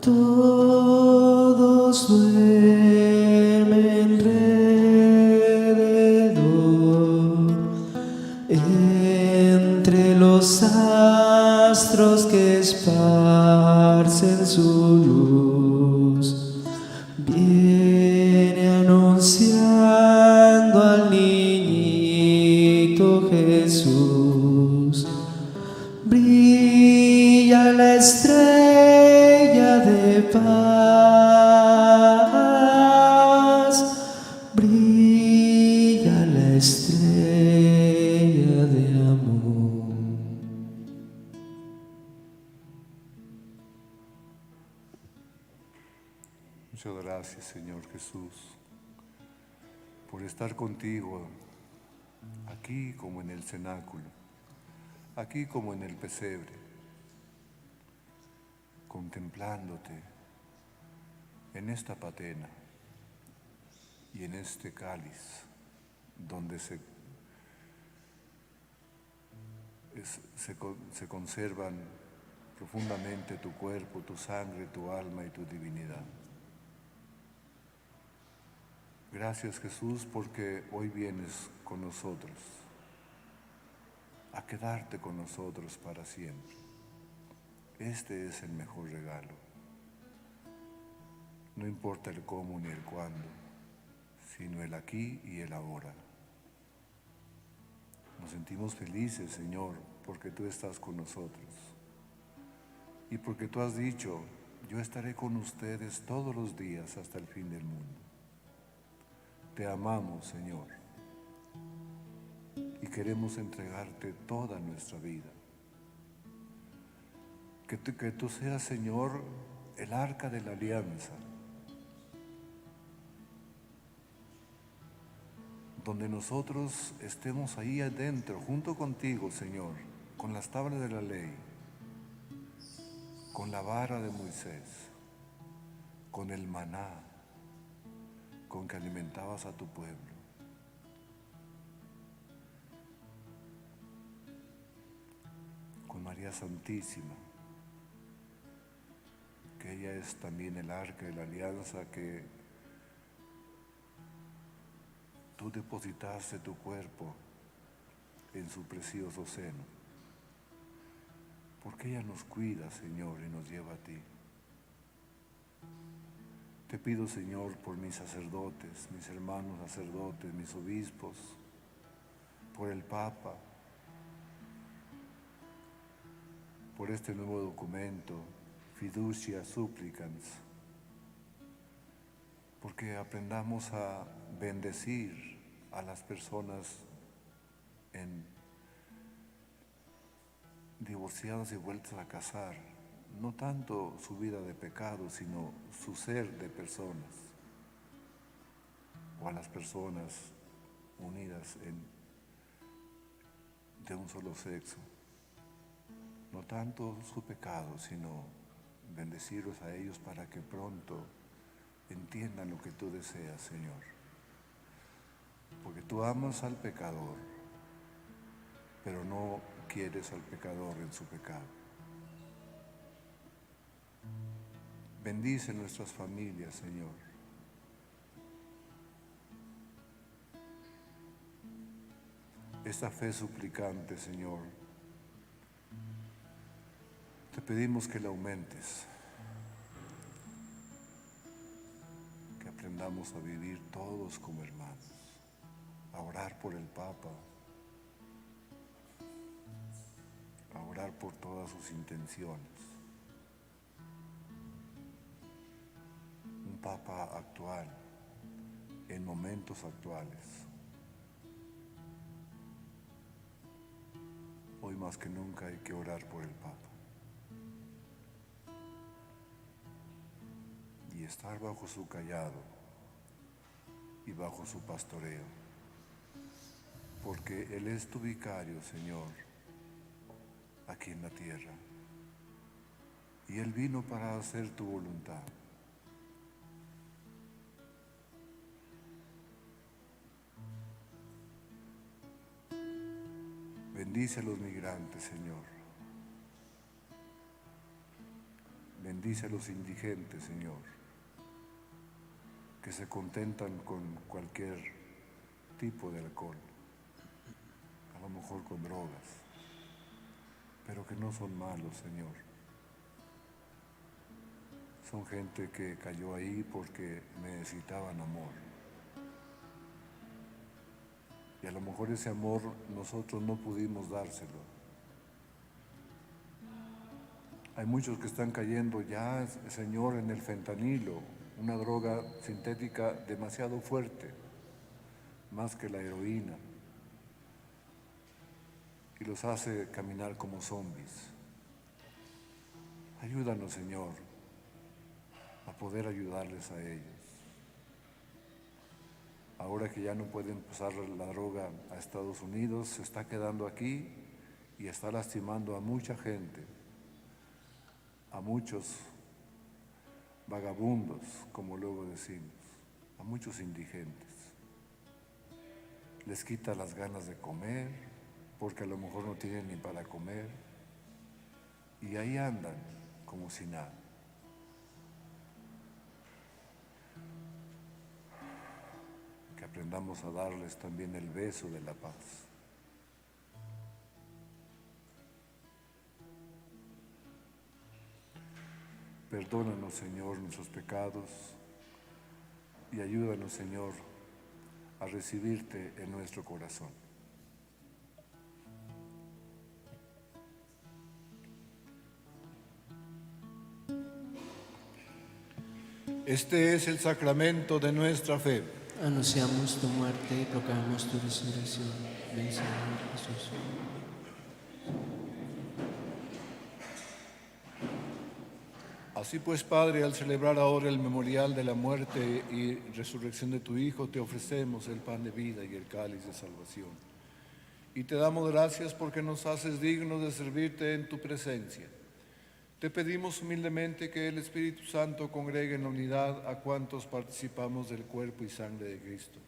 todos duermen alrededor, entre los astros que esparcen su luz, viene anunciando al niñito Jesús. Brilla la estrella de paz, brilla la estrella de amor. Muchas gracias, Señor Jesús, por estar contigo aquí como en el cenáculo, aquí como en el pesebre, contemplándote en esta patena y en este cáliz donde se conservan profundamente tu cuerpo, tu sangre, tu alma y tu divinidad. Gracias, Jesús, porque hoy vienes con nosotros, a quedarte con nosotros para siempre. Este es el mejor regalo. No importa el cómo ni el cuándo, sino el aquí y el ahora. Nos sentimos felices, Señor, porque tú estás con nosotros. Y porque tú has dicho, yo estaré con ustedes todos los días hasta el fin del mundo. Te amamos, Señor, y queremos entregarte toda nuestra vida. Que tú seas, Señor, el arca de la alianza, donde nosotros estemos ahí adentro, junto contigo, Señor, con las tablas de la ley, con la vara de Moisés, con el maná, con que alimentabas a tu pueblo. Con María Santísima, que ella es también el arca de la alianza que tú depositaste tu cuerpo en su precioso seno. Porque ella nos cuida, Señor, y nos lleva a ti. Te pido, Señor, por mis sacerdotes, mis hermanos sacerdotes, mis obispos, por el Papa, por este nuevo documento, Fiducia Supplicans, porque aprendamos a bendecir a las personas divorciadas y vueltas a casar. No tanto su vida de pecado, sino su ser de personas, o a las personas unidas de un solo sexo. No tanto su pecado, sino bendecirlos a ellos para que pronto entiendan lo que tú deseas, Señor. Porque tú amas al pecador, pero no quieres al pecador en su pecado. Bendice nuestras familias, Señor. Esta fe suplicante, Señor, te pedimos que la aumentes, que aprendamos a vivir todos como hermanos, a orar por el Papa, a orar por todas sus intenciones. un Papa actual, en momentos actuales. Hoy más que nunca hay que orar por el Papa y estar bajo su cayado y bajo su pastoreo, porque Él es tu vicario, Señor, aquí en la tierra, y Él vino para hacer tu voluntad. Bendice a los migrantes, Señor. Bendice a los indigentes, Señor, que se contentan con cualquier tipo de alcohol, a lo mejor con drogas, pero que no son malos, Señor. Son gente que cayó ahí porque necesitaban amor. Y a lo mejor ese amor nosotros no pudimos dárselo. Hay muchos que están cayendo ya, Señor, en el fentanilo, una droga sintética demasiado fuerte, más que la heroína, y los hace caminar como zombies. Ayúdanos, Señor, a poder ayudarles a ellos. Ahora que ya no pueden pasar la droga a Estados Unidos, se está quedando aquí y está lastimando a mucha gente, a muchos vagabundos, como luego decimos, a muchos indigentes. Les quita las ganas de comer, porque a lo mejor no tienen ni para comer, y ahí andan como si nada. Que aprendamos a darles también el beso de la paz. Perdónanos, Señor, nuestros pecados y ayúdanos, Señor, a recibirte en nuestro corazón. Este es el sacramento de nuestra fe. Anunciamos tu muerte y proclamamos tu resurrección. Ven, Señor Jesús. Así pues, Padre, al celebrar ahora el memorial de la muerte y resurrección de tu Hijo, te ofrecemos el pan de vida y el cáliz de salvación. Y te damos gracias porque nos haces dignos de servirte en tu presencia. Te pedimos humildemente que el Espíritu Santo congregue en la unidad a cuantos participamos del cuerpo y sangre de Cristo.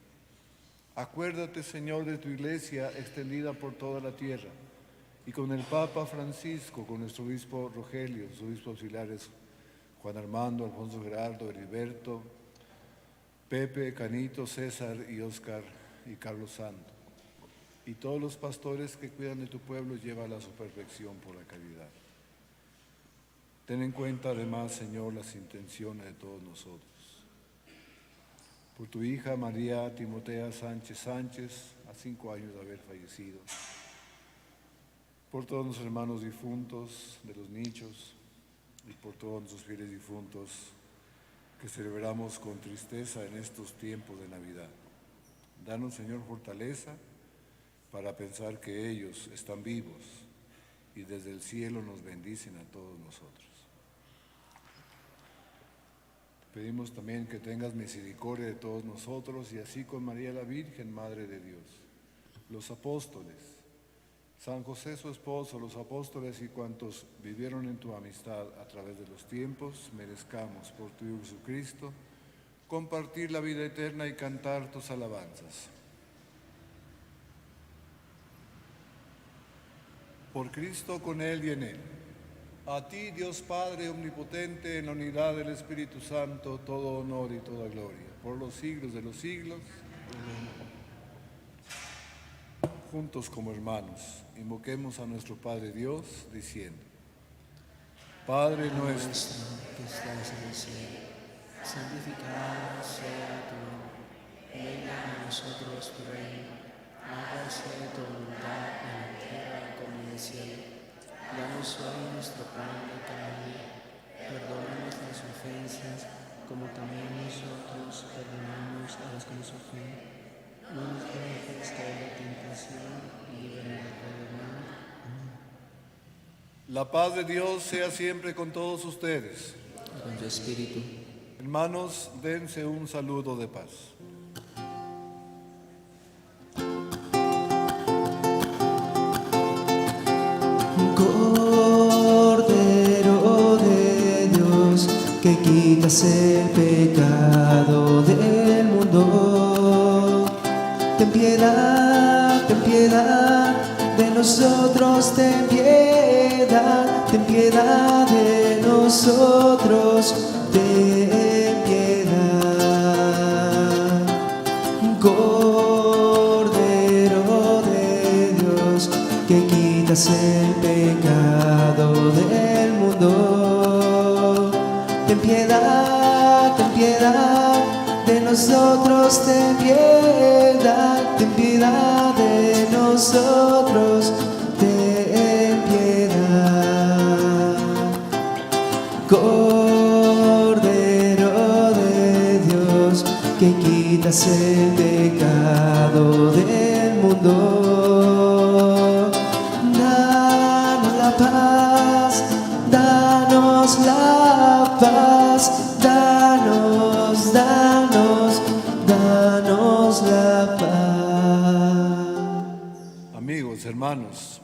Acuérdate, Señor, de tu iglesia extendida por toda la tierra, y con el Papa Francisco, con nuestro obispo Rogelio, sus obispos auxiliares Juan Armando, Alfonso Gerardo, Heriberto, Pepe, Canito, César y Óscar y Carlos Santo, y todos los pastores que cuidan de tu pueblo, llévala a su perfección por la caridad. Ten en cuenta además, Señor, las intenciones de todos nosotros. Por tu hija María Timotea Sánchez Sánchez, a 5 años de haber fallecido. Por todos nuestros hermanos difuntos de los nichos y por todos nuestros fieles difuntos que celebramos con tristeza en estos tiempos de Navidad. Danos, Señor, fortaleza para pensar que ellos están vivos y desde el cielo nos bendicen a todos nosotros. Pedimos también que tengas misericordia de todos nosotros y así con María la Virgen, Madre de Dios, los apóstoles, San José su esposo, los apóstoles y cuantos vivieron en tu amistad a través de los tiempos, merezcamos por tu Hijo Jesucristo compartir la vida eterna y cantar tus alabanzas. Por Cristo, con Él y en Él. A ti, Dios Padre omnipotente, en la unidad del Espíritu Santo, todo honor y toda gloria, por los siglos de los siglos. Amén. Juntos como hermanos, invoquemos a nuestro Padre Dios, diciendo: Padre nuestro, que estás en el cielo, santificado sea tu nombre. Venga a nosotros tu reino. Hágase tu voluntad en la tierra como en el cielo. Danos hoy nuestro pan de cada día. Perdona nuestras ofensas, como también nosotros perdonamos a los que nos ofenden. No nos dejes caer en la tentación y líbranos de todo mal. La paz de Dios sea siempre con todos ustedes. Y con tu espíritu. Hermanos, dense un saludo de paz. Cordero de Dios, que quitas el pecado del mundo, ten piedad de nosotros, ten piedad de nosotros, ten piedad. Cordero de Dios, que quitas el pecado del mundo, ten piedad de nosotros, ten piedad de nosotros, ten piedad. Cordero de Dios, que quitas el pecado del mundo, danos la paz, danos la paz, danos la paz. Amigos, hermanos,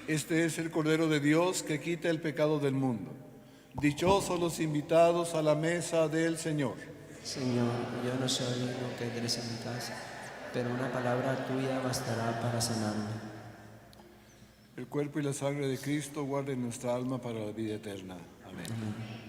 este es el Cordero de Dios que quita el pecado del mundo. Dichosos los invitados a la mesa del Señor. Señor, yo no soy digno que entres en mi casa, pero una palabra tuya bastará para sanarme. El cuerpo y la sangre de Cristo guarden nuestra alma para la vida eterna. Amén. Amén.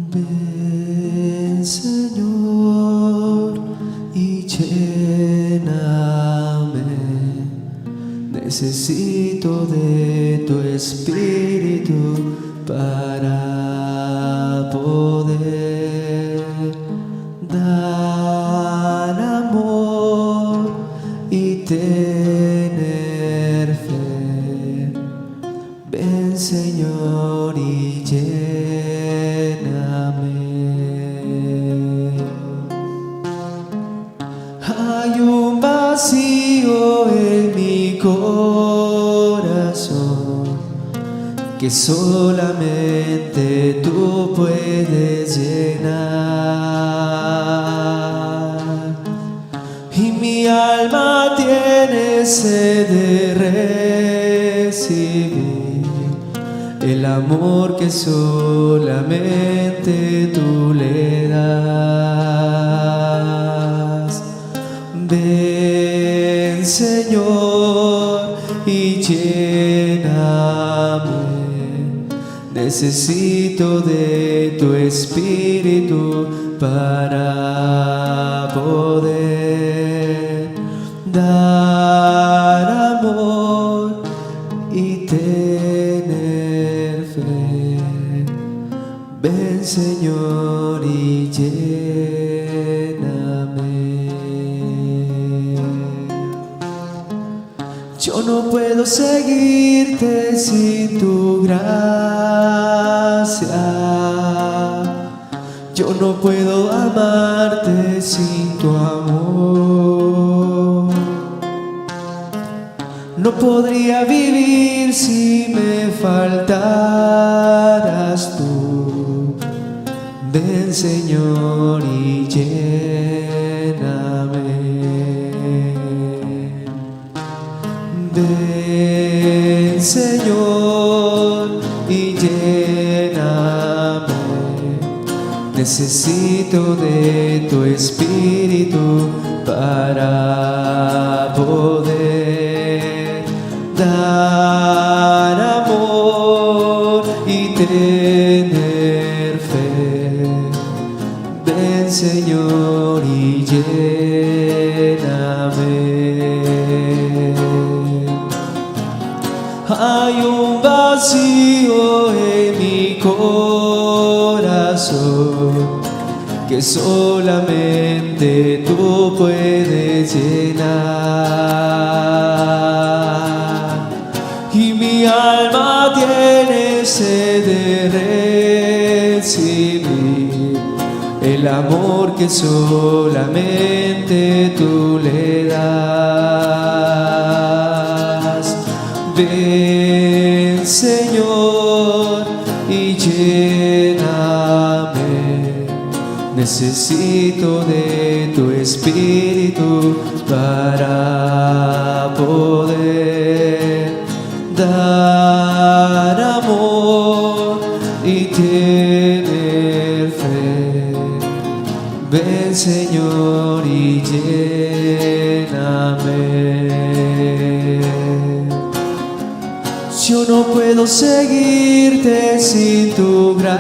Ven, Señor, y lléname. Necesito de tu espíritu para poder dar amor y tener fe. Ven, Señor, y hay un vacío en mi corazón que solamente tú puedes llenar, y mi alma tiene sed de recibir el amor que solamente tú le das. Ven, Señor, y lléname. Necesito de tu espíritu para poder dar amor y tener fe. Ven, Señor, y lléname. Yo no puedo seguirte sin tu gracia. Yo no puedo amarte sin tu amor. No podría vivir si me faltaras tú. Ven, Señor, y lléname. Ven, Señor, y lléname. Necesito de tu espíritu para poder dar amor y tener fe. Ven, Señor, y lléname. Hay un vacío en mi corazón corazón que solamente tú puedes llenar. Y mi alma tiene sed de recibir el amor que solamente tú le das. Ven, Señor, y lléname. Necesito de tu espíritu para poder dar amor y tener fe. Ven, Señor, y lléname. Yo no puedo seguirte sin tu gracia.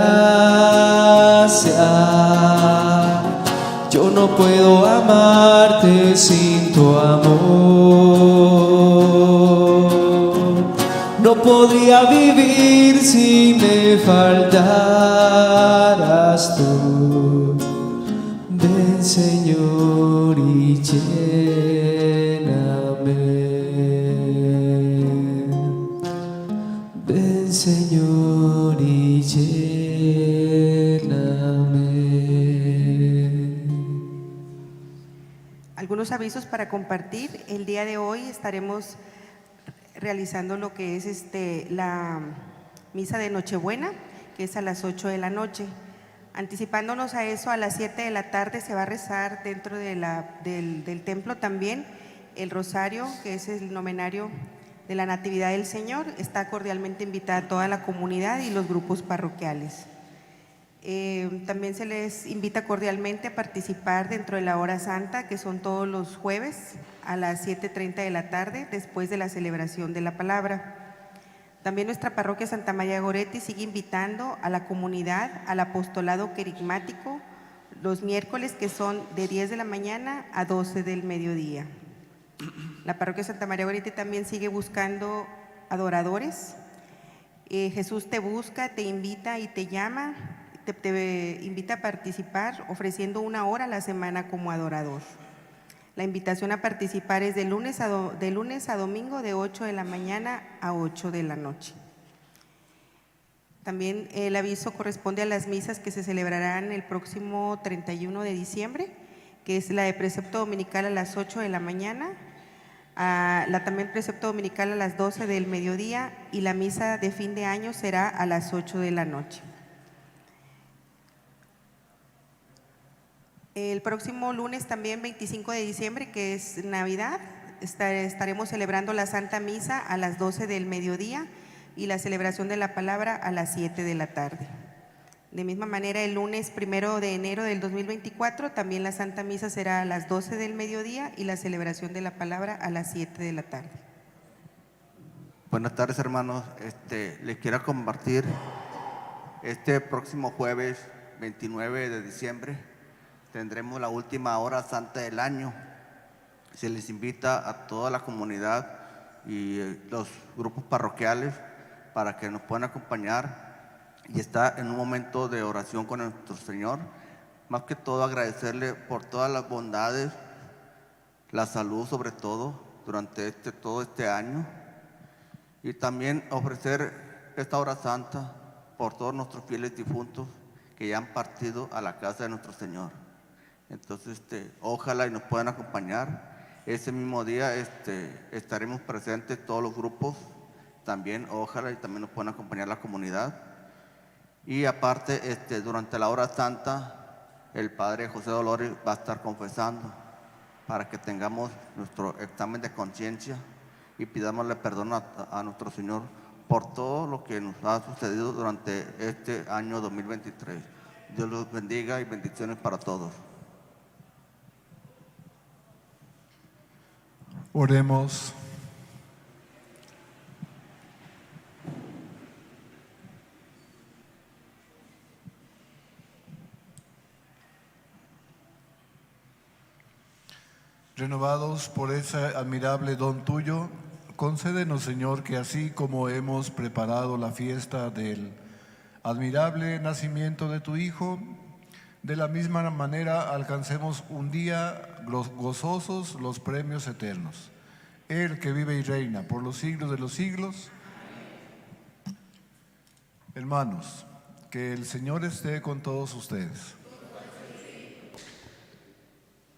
Yo no puedo amarte sin tu amor. No podría vivir si me faltaras tú. Ven, Señor, y lléname. Ven, Señor, y lléname. Algunos avisos para compartir. El día de hoy estaremos realizando lo que es la misa de Nochebuena, que es a las 8 de la noche. Anticipándonos a eso, a las 7 de la tarde se va a rezar dentro de del templo también el rosario, que es el novenario de la Natividad del Señor. Está cordialmente invitada toda la comunidad y los grupos parroquiales. También se les invita cordialmente a participar dentro de la hora santa, que son todos los jueves a las 7:30 de la tarde, después de la celebración de la palabra. También nuestra parroquia Santa María Goretti sigue invitando a la comunidad al apostolado querigmático los miércoles, que son de 10 de la mañana a 12 del mediodía. La parroquia Santa María Goretti también sigue buscando adoradores. Jesús te busca, te invita y te llama, te invita a participar ofreciendo 1 hora a la semana como adorador. La invitación a participar es de lunes a domingo de 8 de la mañana a 8 de la noche. También el aviso corresponde a las misas que se celebrarán el próximo 31 de diciembre, que es la de precepto dominical a las 8 de la mañana, la también precepto dominical a las 12 del mediodía, y la misa de fin de año será a las 8 de la noche. El próximo lunes también 25 de diciembre, que es Navidad, estaremos celebrando la Santa Misa a las 12 del mediodía y la celebración de la palabra a las 7 de la tarde. De misma manera, el lunes 1 de enero del 2024, también la Santa Misa será a las 12 del mediodía y la celebración de la palabra a las 7 de la tarde. Buenas tardes, hermanos. Les quiero compartir este próximo jueves 29 de diciembre. Tendremos la última hora santa del año. Se les invita a toda la comunidad y los grupos parroquiales para que nos puedan acompañar y estar en un momento de oración con nuestro Señor. Más que todo agradecerle por todas las bondades, la salud sobre todo durante todo este año, y también ofrecer esta hora santa por todos nuestros fieles difuntos que ya han partido a la casa de nuestro Señor. Entonces, ojalá y nos puedan acompañar. Ese mismo día estaremos presentes todos los grupos, también ojalá y también nos puedan acompañar la comunidad. Y aparte, durante la hora santa, el Padre José Dolores va a estar confesando para que tengamos nuestro examen de conciencia y pidámosle perdón a nuestro Señor por todo lo que nos ha sucedido durante este año 2023. Dios los bendiga y bendiciones para todos. Oremos. Renovados por ese admirable don tuyo, concédenos, Señor, que así como hemos preparado la fiesta del admirable nacimiento de tu Hijo, de la misma manera alcancemos un día gozosos los premios eternos. Él que vive y reina por los siglos de los siglos. Hermanos, que el Señor esté con todos ustedes.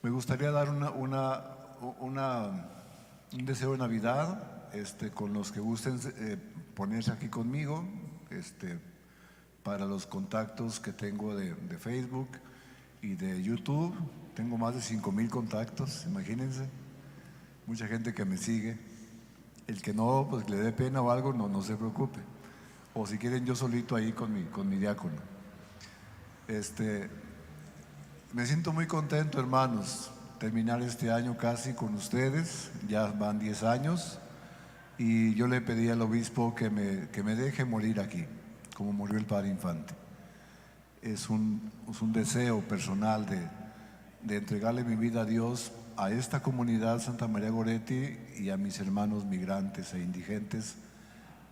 Me gustaría dar un deseo de Navidad con los que gusten ponerse aquí conmigo, para los contactos que tengo de Facebook y de YouTube. Tengo más de 5,000 contactos, imagínense, mucha gente que me sigue. El que no, pues le dé pena o algo, no se preocupe. O si quieren, yo solito ahí con mi diácono. Me siento muy contento, hermanos, terminar este año casi con ustedes. Ya van 10 años y yo le pedí al obispo que me deje morir aquí, como murió el padre Infante. Es un deseo personal de entregarle mi vida a Dios, a esta comunidad Santa María Goretti y a mis hermanos migrantes e indigentes,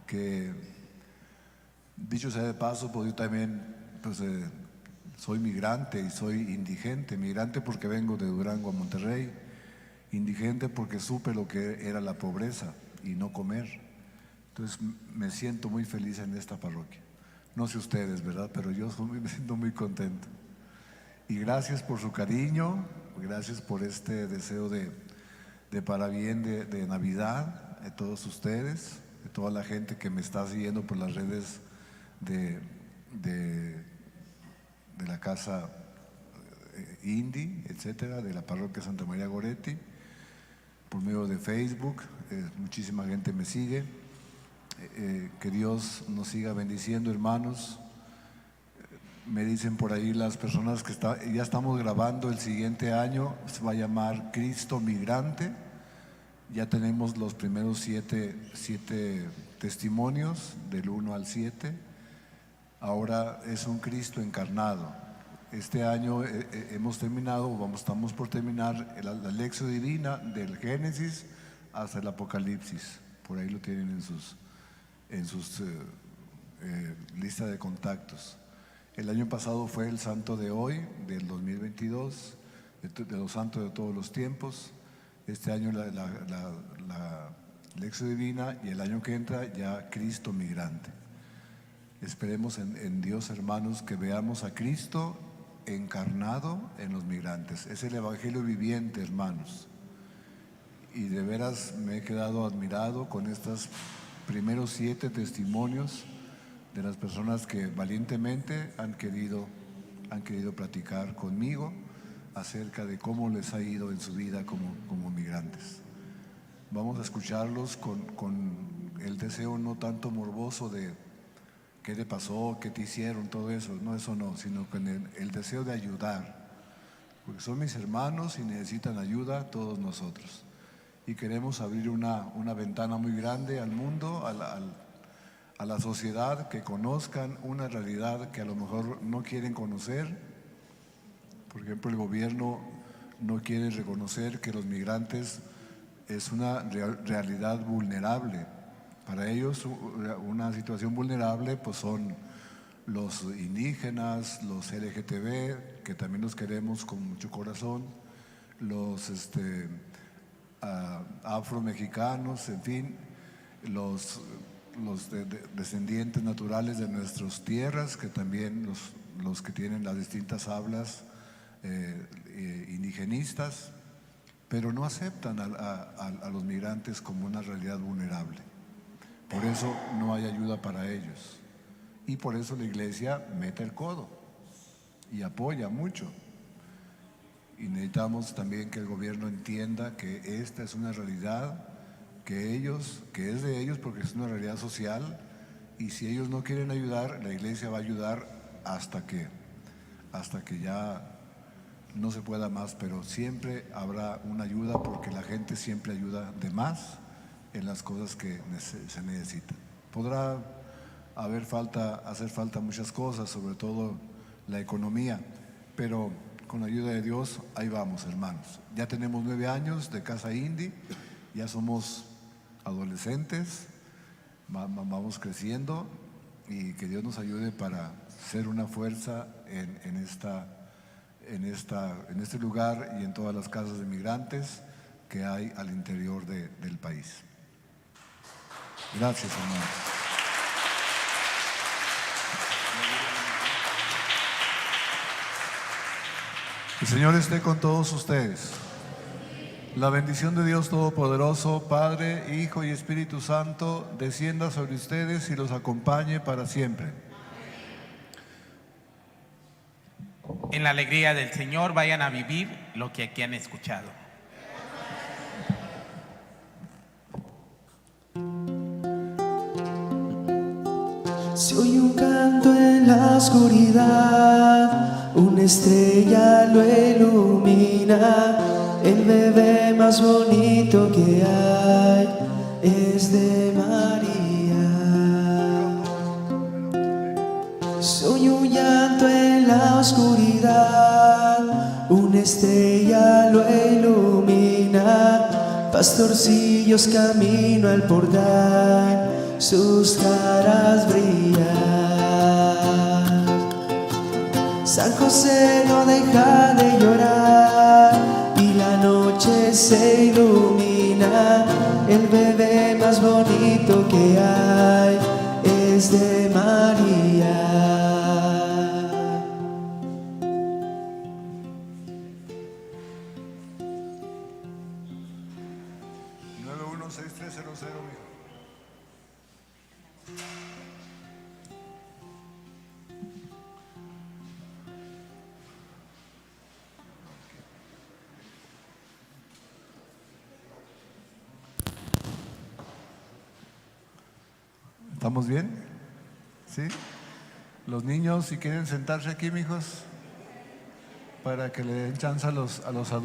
que, dicho sea de paso, pues yo también soy migrante y soy indigente. Migrante porque vengo de Durango a Monterrey, indigente porque supe lo que era la pobreza y no comer. Entonces me siento muy feliz en esta parroquia. No sé ustedes, ¿verdad? Pero yo me siento muy contento. Y gracias por su cariño, gracias por este deseo de parabién de Navidad de todos ustedes, de toda la gente que me está siguiendo por las redes de la casa Indy, etcétera, de la parroquia Santa María Goretti, por medio de Facebook. Muchísima gente me sigue. Que Dios nos siga bendiciendo, hermanos. Me dicen por ahí las personas que ya estamos grabando el siguiente año, se va a llamar Cristo Migrante. Ya tenemos los primeros 7 testimonios, del 1 al 7. Ahora es un Cristo encarnado. Este año hemos terminado, estamos por terminar la lección divina del Génesis hasta el Apocalipsis. Por ahí lo tienen en sus lista de contactos. El año pasado fue el santo de hoy, del 2022, de los santos de todos los tiempos. Este año la lección divina, y el año que entra ya Cristo migrante. Esperemos en Dios, hermanos, que veamos a Cristo encarnado en los migrantes. Es el evangelio viviente, hermanos. Y de veras me he quedado admirado con estos primeros 7 testimonios de las personas que valientemente han querido platicar conmigo acerca de cómo les ha ido en su vida como migrantes. Vamos a escucharlos con el deseo no tanto morboso de qué te pasó, qué te hicieron, todo eso, no, sino con el deseo de ayudar, porque son mis hermanos y necesitan ayuda todos nosotros. Y queremos abrir una ventana muy grande al mundo, a la sociedad, que conozcan una realidad que a lo mejor no quieren conocer. Por ejemplo, el gobierno no quiere reconocer que los migrantes es una realidad vulnerable. Para ellos una situación vulnerable pues son los indígenas, los LGTB, que también los queremos con mucho corazón, los afromexicanos, en fin, los descendientes naturales de nuestras tierras, que también los que tienen las distintas hablas indigenistas, pero no aceptan a los migrantes como una realidad vulnerable. Por eso no hay ayuda para ellos. Y por eso la Iglesia mete el codo y apoya mucho. Y necesitamos también que el gobierno entienda que esta es una realidad que es de ellos, porque es una realidad social, y si ellos no quieren ayudar, la Iglesia va a ayudar hasta que ya no se pueda más, pero siempre habrá una ayuda, porque la gente siempre ayuda de más en las cosas que se necesitan. Podrá hacer falta muchas cosas, sobre todo la economía, pero con la ayuda de Dios ahí vamos, hermanos. Ya tenemos 9 años de Casa Indy, ya somos adolescentes, vamos creciendo, y que Dios nos ayude para ser una fuerza en este lugar y en todas las casas de migrantes que hay al interior del país. Gracias, hermanos. El Señor esté con todos ustedes. La bendición de Dios Todopoderoso, Padre, Hijo y Espíritu Santo, descienda sobre ustedes y los acompañe para siempre. En la alegría del Señor vayan a vivir lo que aquí han escuchado. Se oye un canto en la oscuridad, una estrella lo ilumina. El bebé más bonito que hay es de María. Se oye un llanto en la oscuridad, una estrella lo ilumina. Pastorcillos camino al portal, sus caras brillan. San José no deja de llorar y la noche se ilumina. El bebé más bonito que hay es de María. 916300, mijo. ¿Estamos bien? ¿Sí? Los niños, si quieren sentarse aquí, mijos, para que le den chance a los adultos.